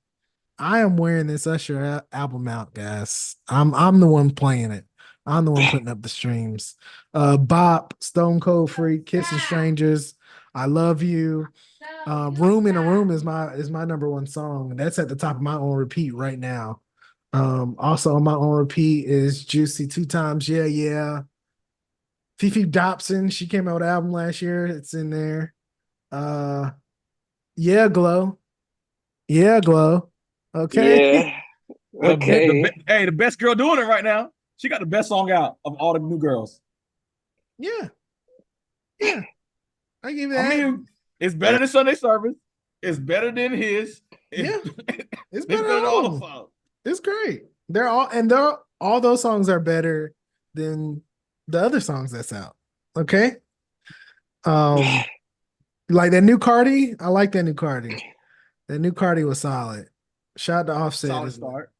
I am wearing this Usher album out, guys. I'm the one playing it. I'm the one putting up the streams. Bop, Stone Cold Freak, Kissing Strangers, I Love You. Room in a Room is my number one song. That's at the top of my own repeat right now. Also on my own repeat is Juicy 2 Times. Yeah. Fifi Dobson, she came out with an album last year. It's in there. Yeah, Glow. Okay. Yeah. Okay. The best girl doing it right now. She got the best song out of all the new girls. Yeah. I give you that. I mean, it's better than Sunday Service. It's better than his. It's better than all of them. It's great. All those songs are better than the other songs that's out. Okay. Like that new Cardi. I like that new Cardi. That new Cardi was solid. Shout out to Offset. Solid start.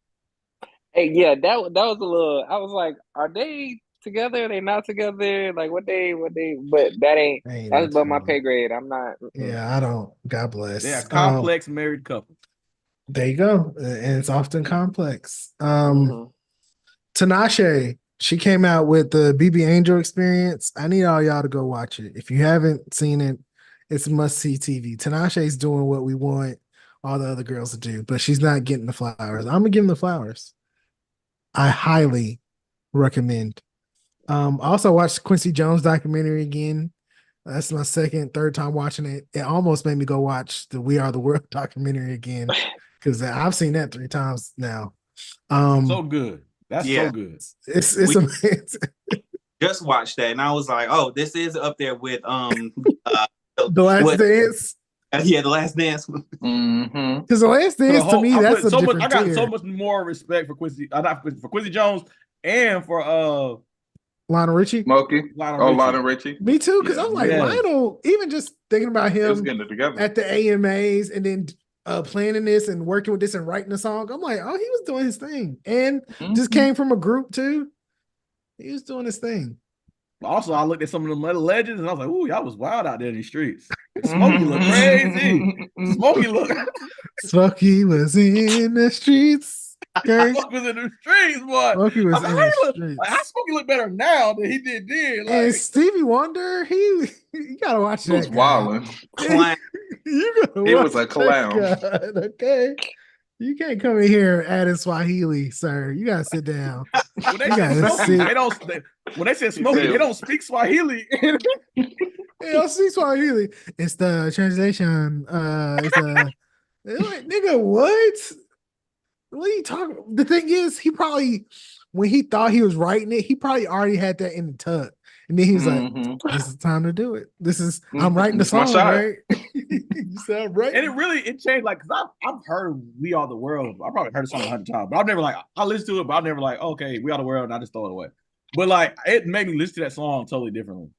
Hey, yeah, that was a little. I was like, are they together? They not together? Like what they? But that ain't. Ain't That's nothing above my wrong. pay grade. I'm not. Yeah, I don't. God bless. They're a complex married couple. There you go, and it's often complex. Mhm. Tinashe, she came out with the BB Angel Experience. I need all y'all to go watch it. If you haven't seen it, it's must see TV. Tinashe's doing what we want all the other girls to do, but she's not getting the flowers. I'm gonna give them the flowers. I highly recommend. I also watched Quincy Jones documentary again. That's my third time watching it. It almost made me go watch the We Are the World documentary again because I've seen that 3 times now. So good. That's so good. It's amazing. Just watched that, and I was like, "Oh, this is up there with The Last Dance." Yeah, The Last Dance. Because The Last Dance to me, that's a different I got tier. so much more respect for Quincy, for Quincy Jones and for Lionel Richie. Lionel Richie. Me too, because I'm like, Lionel, even just thinking about him getting it together at the AMAs and then planning this and working with this and writing the song. I'm like, oh, he was doing his thing. And just came from a group too. He was doing his thing. Also, I looked at some of them other legends and I was like, ooh, y'all was wild out there in these streets. Smokey looked crazy. Smokey was in the streets. Okay. Smokey was in the streets, boy. Smokey was in the streets. Like, how Smokey look better now than he did then? Like, and Stevie Wonder, you gotta watch that. He was wilding. He was a clown. Okay. You can't come in here and add in Swahili, sir. You gotta sit down. When they said Smokey, they don't speak Swahili. They don't speak Swahili. It's the translation. Like, nigga, what? What are you talking? The thing is, he probably, when he thought he was writing it, he probably already had that in the tuck. And then he was like, this is time to do it. I'm writing the song, right? You said I'm right. And it changed, like, because I've heard We Are the World. I probably heard the song 100 times, but I've never, like, I listened to it, but I've never, like, okay, We Are the World, and I just throw it away. But, like, it made me listen to that song totally differently.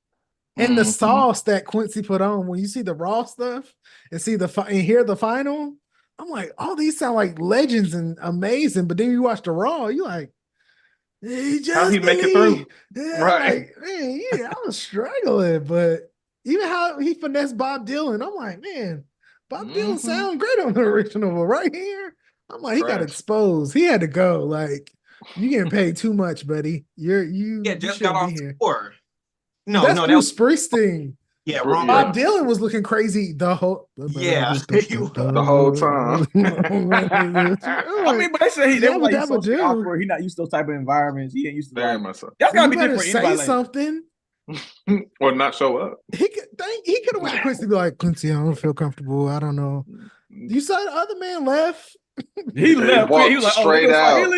And the sauce that Quincy put on, when you see the raw stuff and hear the final, I'm like, all these sound like legends and amazing. But then you watch the raw, you like, how he make it through? Yeah, right? Like, man, yeah, I was struggling, but even how he finessed Bob Dylan, I'm like, man, Bob Dylan sound great on the original, but right here, I'm like, he got exposed. He had to go. Like, you getting paid too much, buddy. You just got off tour. No, that was Springsteen. Yeah, wrong. Bob Dylan was looking crazy the whole the whole time. I mean, but they say he awkward. He not used to those type of environments. He ain't used to that. That's gotta be different. Say something. Or not show up. He could have went to Quincy and be like, Quincy, I don't feel comfortable. I don't know. You saw the other man left. He left. He was like, straight out.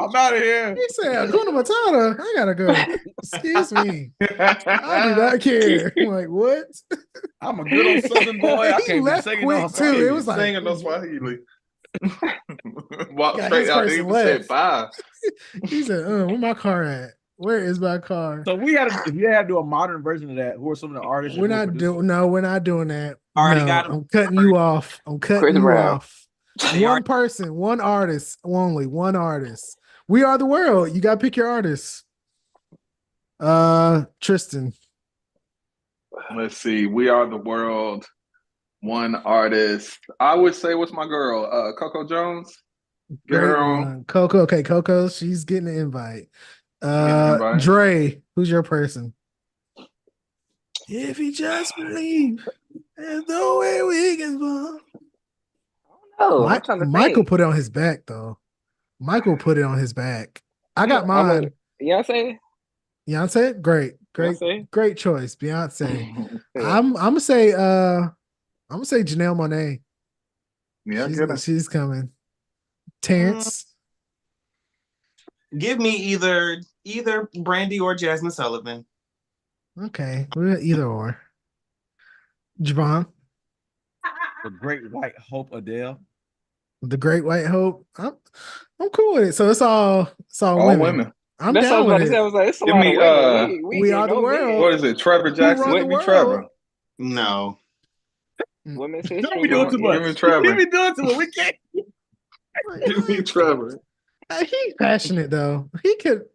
I'm out of here. He said, Hakuna Matata. I gotta go. Excuse me. I do not care. I'm like, what? I'm a good old Southern boy. I can't be singing quick too. It was like singing no Swahili. Walked straight out. He said bye. He said, where my car at? Where is my car? So if you had to do a modern version of that, who are some of the artists? We're not doing that. Already got him. I'm cutting you off. One person, one artist, only one artist. We Are the World. You gotta pick your artist. Tristin. Let's see. We Are the World. One artist. I would say, what's my girl? Coco Jones. Get her on. Coco. Okay, Coco. She's getting an invite. Dre. Who's your person? If you just believe, there's no way we can fall. Oh, Michael put it on his back though. Michael put it on his back. I got mine. Beyonce? Great choice. Beyonce. I'm gonna say Janelle Monáe. Yeah, she's coming. Terence. Give me either Brandy or Jasmine Sullivan. Okay, either or. Javon. The Great White Hope Adele. The Great White Hope. I'm cool with it. So it's all women. I'm down with it. I was like, it's a Give lot me, of women. We Are the World. What is it? Trevor Jackson. Give me Trevor. No. Women's Don't history. be doing too much. Give me Trevor. We be doing too much. We can't. Give me Trevor. He's passionate though. He could.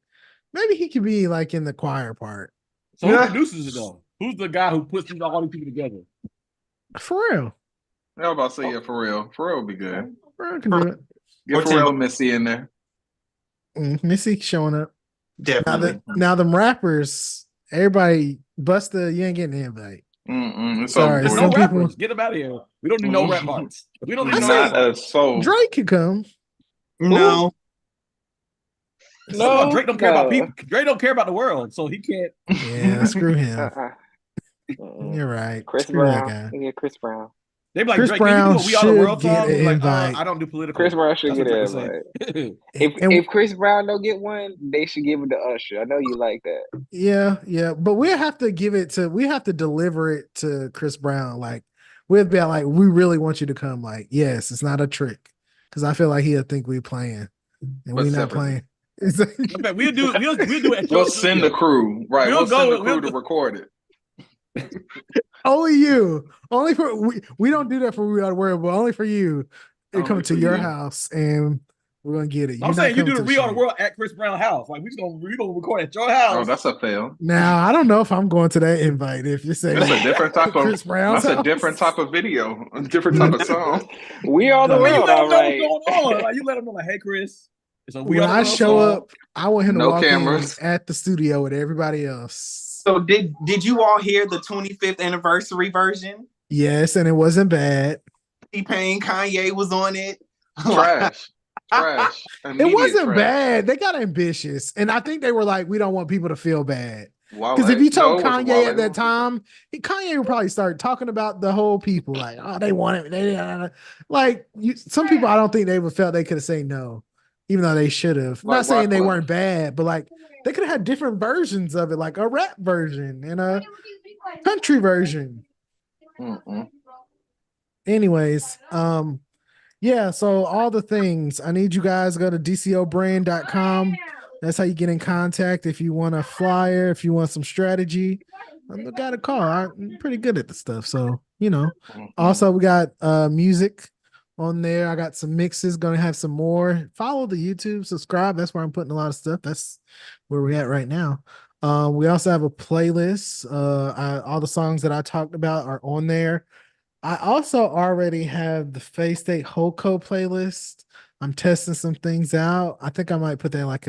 Maybe he could be like in the choir part. So who produces it though? Who's the guy who puts all these people together? For real. I was about to say, yeah, for real. For real would be good. For real can do it. Get for real Missy in there. Missy showing up. Definitely. Now them rappers, everybody, Busta, you ain't getting an invite. Sorry, no rappers. Get them out of here. We don't need no rap parts. We don't need no soul. Drake could come. No. No, Drake don't care about people. Drake don't care about the world, so he can't. Yeah, screw him. You're right. Chris screw Brown. That guy. Yeah, Chris Brown. They be like, Chris Drake, Brown can you do a We Are the World song? an Like, invite. I don't do political. Chris Brown should get an invite. If Chris Brown don't get one, they should give it to Usher. I know you like that. Yeah, but we have to deliver it to Chris Brown. Like we'll be like, we really want you to come. Like, yes, it's not a trick, because I feel like he'll think we playing, and we're not playing. We'll do it. We'll send the crew, right? We'll send the crew to record it. Only you. Only for we don't do that for We Are the World, but only for you. It comes to your house and we're gonna get it. I'm saying you do the We Are the World at Chris Brown's house. Like we gonna record at your house. Oh, that's a fail. Now I don't know if I'm going to that invite. If you say that's a different type of Chris Brown's that's house. a different type of video, a different type of song. We Are the World. You let them know what's going on. Like you let them know, like, hey Chris. When I show up, I want him to walk cameras in at the studio with everybody else. So did you all hear the 25th anniversary version? Yes, and it wasn't bad. T-Pain, Kanye was on it. Trash. It wasn't bad. They got ambitious, and I think they were like, we don't want people to feel bad. Because if you told Kanye at that time, Kanye would probably start talking about the whole people, like, oh, they want it. Some people, I don't think they would felt they could have said no, even though they should have. Not saying they weren't bad, but like they could have had different versions of it, like a rap version and a country version. Anyways, yeah, so all the things. I need you guys to go to dcobrand.com. That's how you get in contact if you want a flyer, if you want some strategy. I got a call. I'm pretty good at the stuff. So, Also we got music on there. I got some mixes, gonna have some more. Follow the YouTube, subscribe. That's where I'm putting a lot of stuff. That's where we're at right now. We also have a playlist. All the songs that I talked about are on there. I also already have the Faye State Hoco playlist. I'm testing some things out. I think I might put that like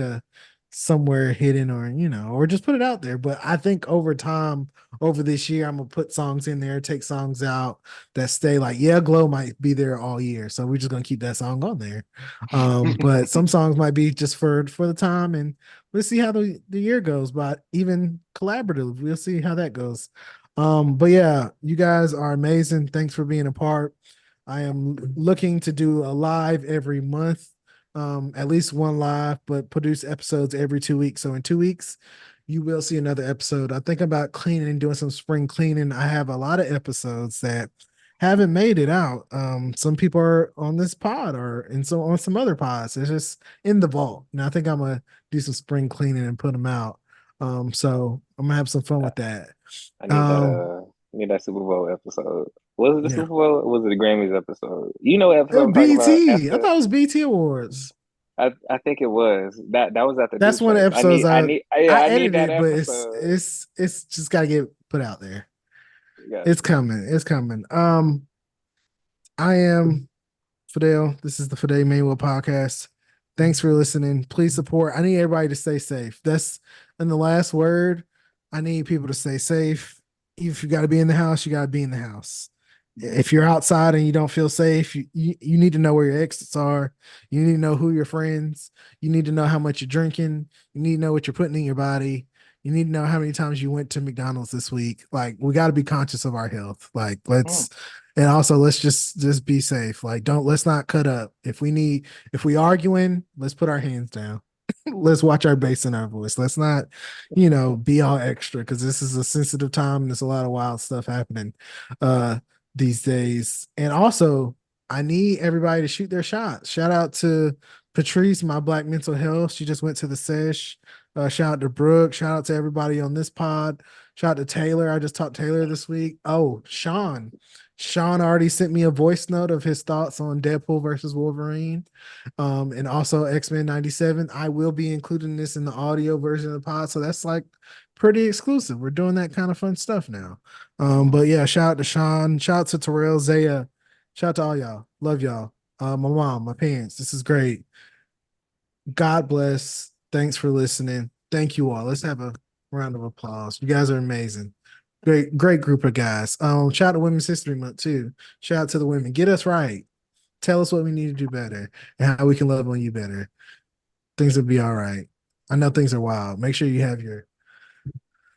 somewhere hidden or just put it out there. But I think over time, over this year, I'm gonna put songs in there, take songs out that stay like, yeah, Glow might be there all year. So we're just gonna keep that song on there. But some songs might be just for the time, and we'll see how the year goes. But even collaborative, we'll see how that goes. But yeah, you guys are amazing. Thanks for being a part. I am looking to do a live every month, at least one live, but produce episodes every 2 weeks. So in 2 weeks, you will see another episode. I think about cleaning and doing some spring cleaning. I have a lot of episodes that haven't made it out. Some people are on this pod or on some other pods. It's just in the vault. And I think I'm gonna do some spring cleaning and put them out. So I'm gonna have some fun with that. I need that Super Bowl episode. Was it the Super Bowl or was it the Grammys episode? You know what episode? BT. I thought it was BT Awards. I think it was. That was at the. That's one of the episodes I edited that it, but episode. it's just gotta get put out there. Yeah. It's coming. It's coming. I am Fidel. This is the Fidel Manuel podcast. Thanks for listening. Please support. I need everybody to stay safe. That's in the last word. I need people to stay safe. If you got to be in the house, you got to be in the house. If you're outside and you don't feel safe, you need to know where your exits are. You need to know who your friends. You need to know how much you're drinking. You need to know what you're putting in your body. You need to know how many times you went to McDonald's this week. Like, we got to be conscious of our health. Like, and also let's just be safe. Like, let's not cut up. If we arguing, let's put our hands down. Let's watch our bass and our voice. Let's not, be all extra, because this is a sensitive time and there's a lot of wild stuff happening these days. And also, I need everybody to shoot their shots. Shout out to Patrice, my Black Mental Health. She just went to the sesh. Shout out to Brooke. Shout out to everybody on this pod. Shout out to Taylor. I just talked to Taylor this week. Oh, Shawn. Shawn already sent me a voice note of his thoughts on Deadpool versus Wolverine. And also X-Men 97. I will be including this in the audio version of the pod. So that's like pretty exclusive. We're doing that kind of fun stuff now. But yeah, shout out to Shawn. Shout out to Terrell, Zaya. Shout out to all y'all. Love y'all. My mom, my parents. This is great. God bless. Thanks for listening. Thank you all. Let's have a round of applause. You guys are amazing. Great group of guys. Shout out to Women's History Month too. Shout out to the women. Get us right. Tell us what we need to do better and how we can love on you better. Things will be all right. I know things are wild. Make sure you have your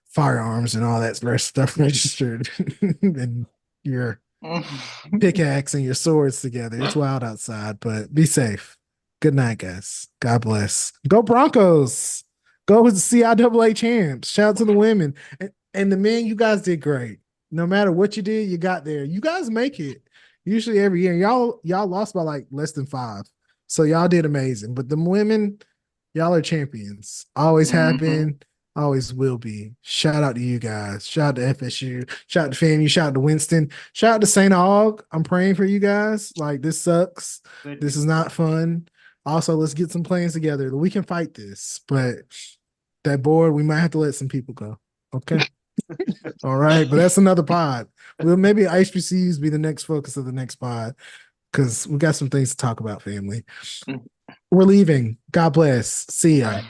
firearms and all that stuff registered and your pickaxe and your swords together. It's wild outside, but be safe. Good night, guys. God bless. Go Broncos. Go with the CIAA champs. Shout out to the women. And the men, you guys did great. No matter what you did, you got there. You guys make it. Usually every year. Y'all lost by like less than 5. So y'all did amazing. But the women, y'all are champions. Always have been, always will be. Shout out to you guys. Shout out to FSU. Shout out to FAMU. Shout out to Winston. Shout out to St. Aug. I'm praying for you guys. Like, this sucks. This is not fun. Also, let's get some plans together. We can fight this, but that board, we might have to let some people go. Okay. All right. But that's another pod. Well, maybe HBCUs be the next focus of the next pod because we got some things to talk about, family. We're leaving. God bless. See ya.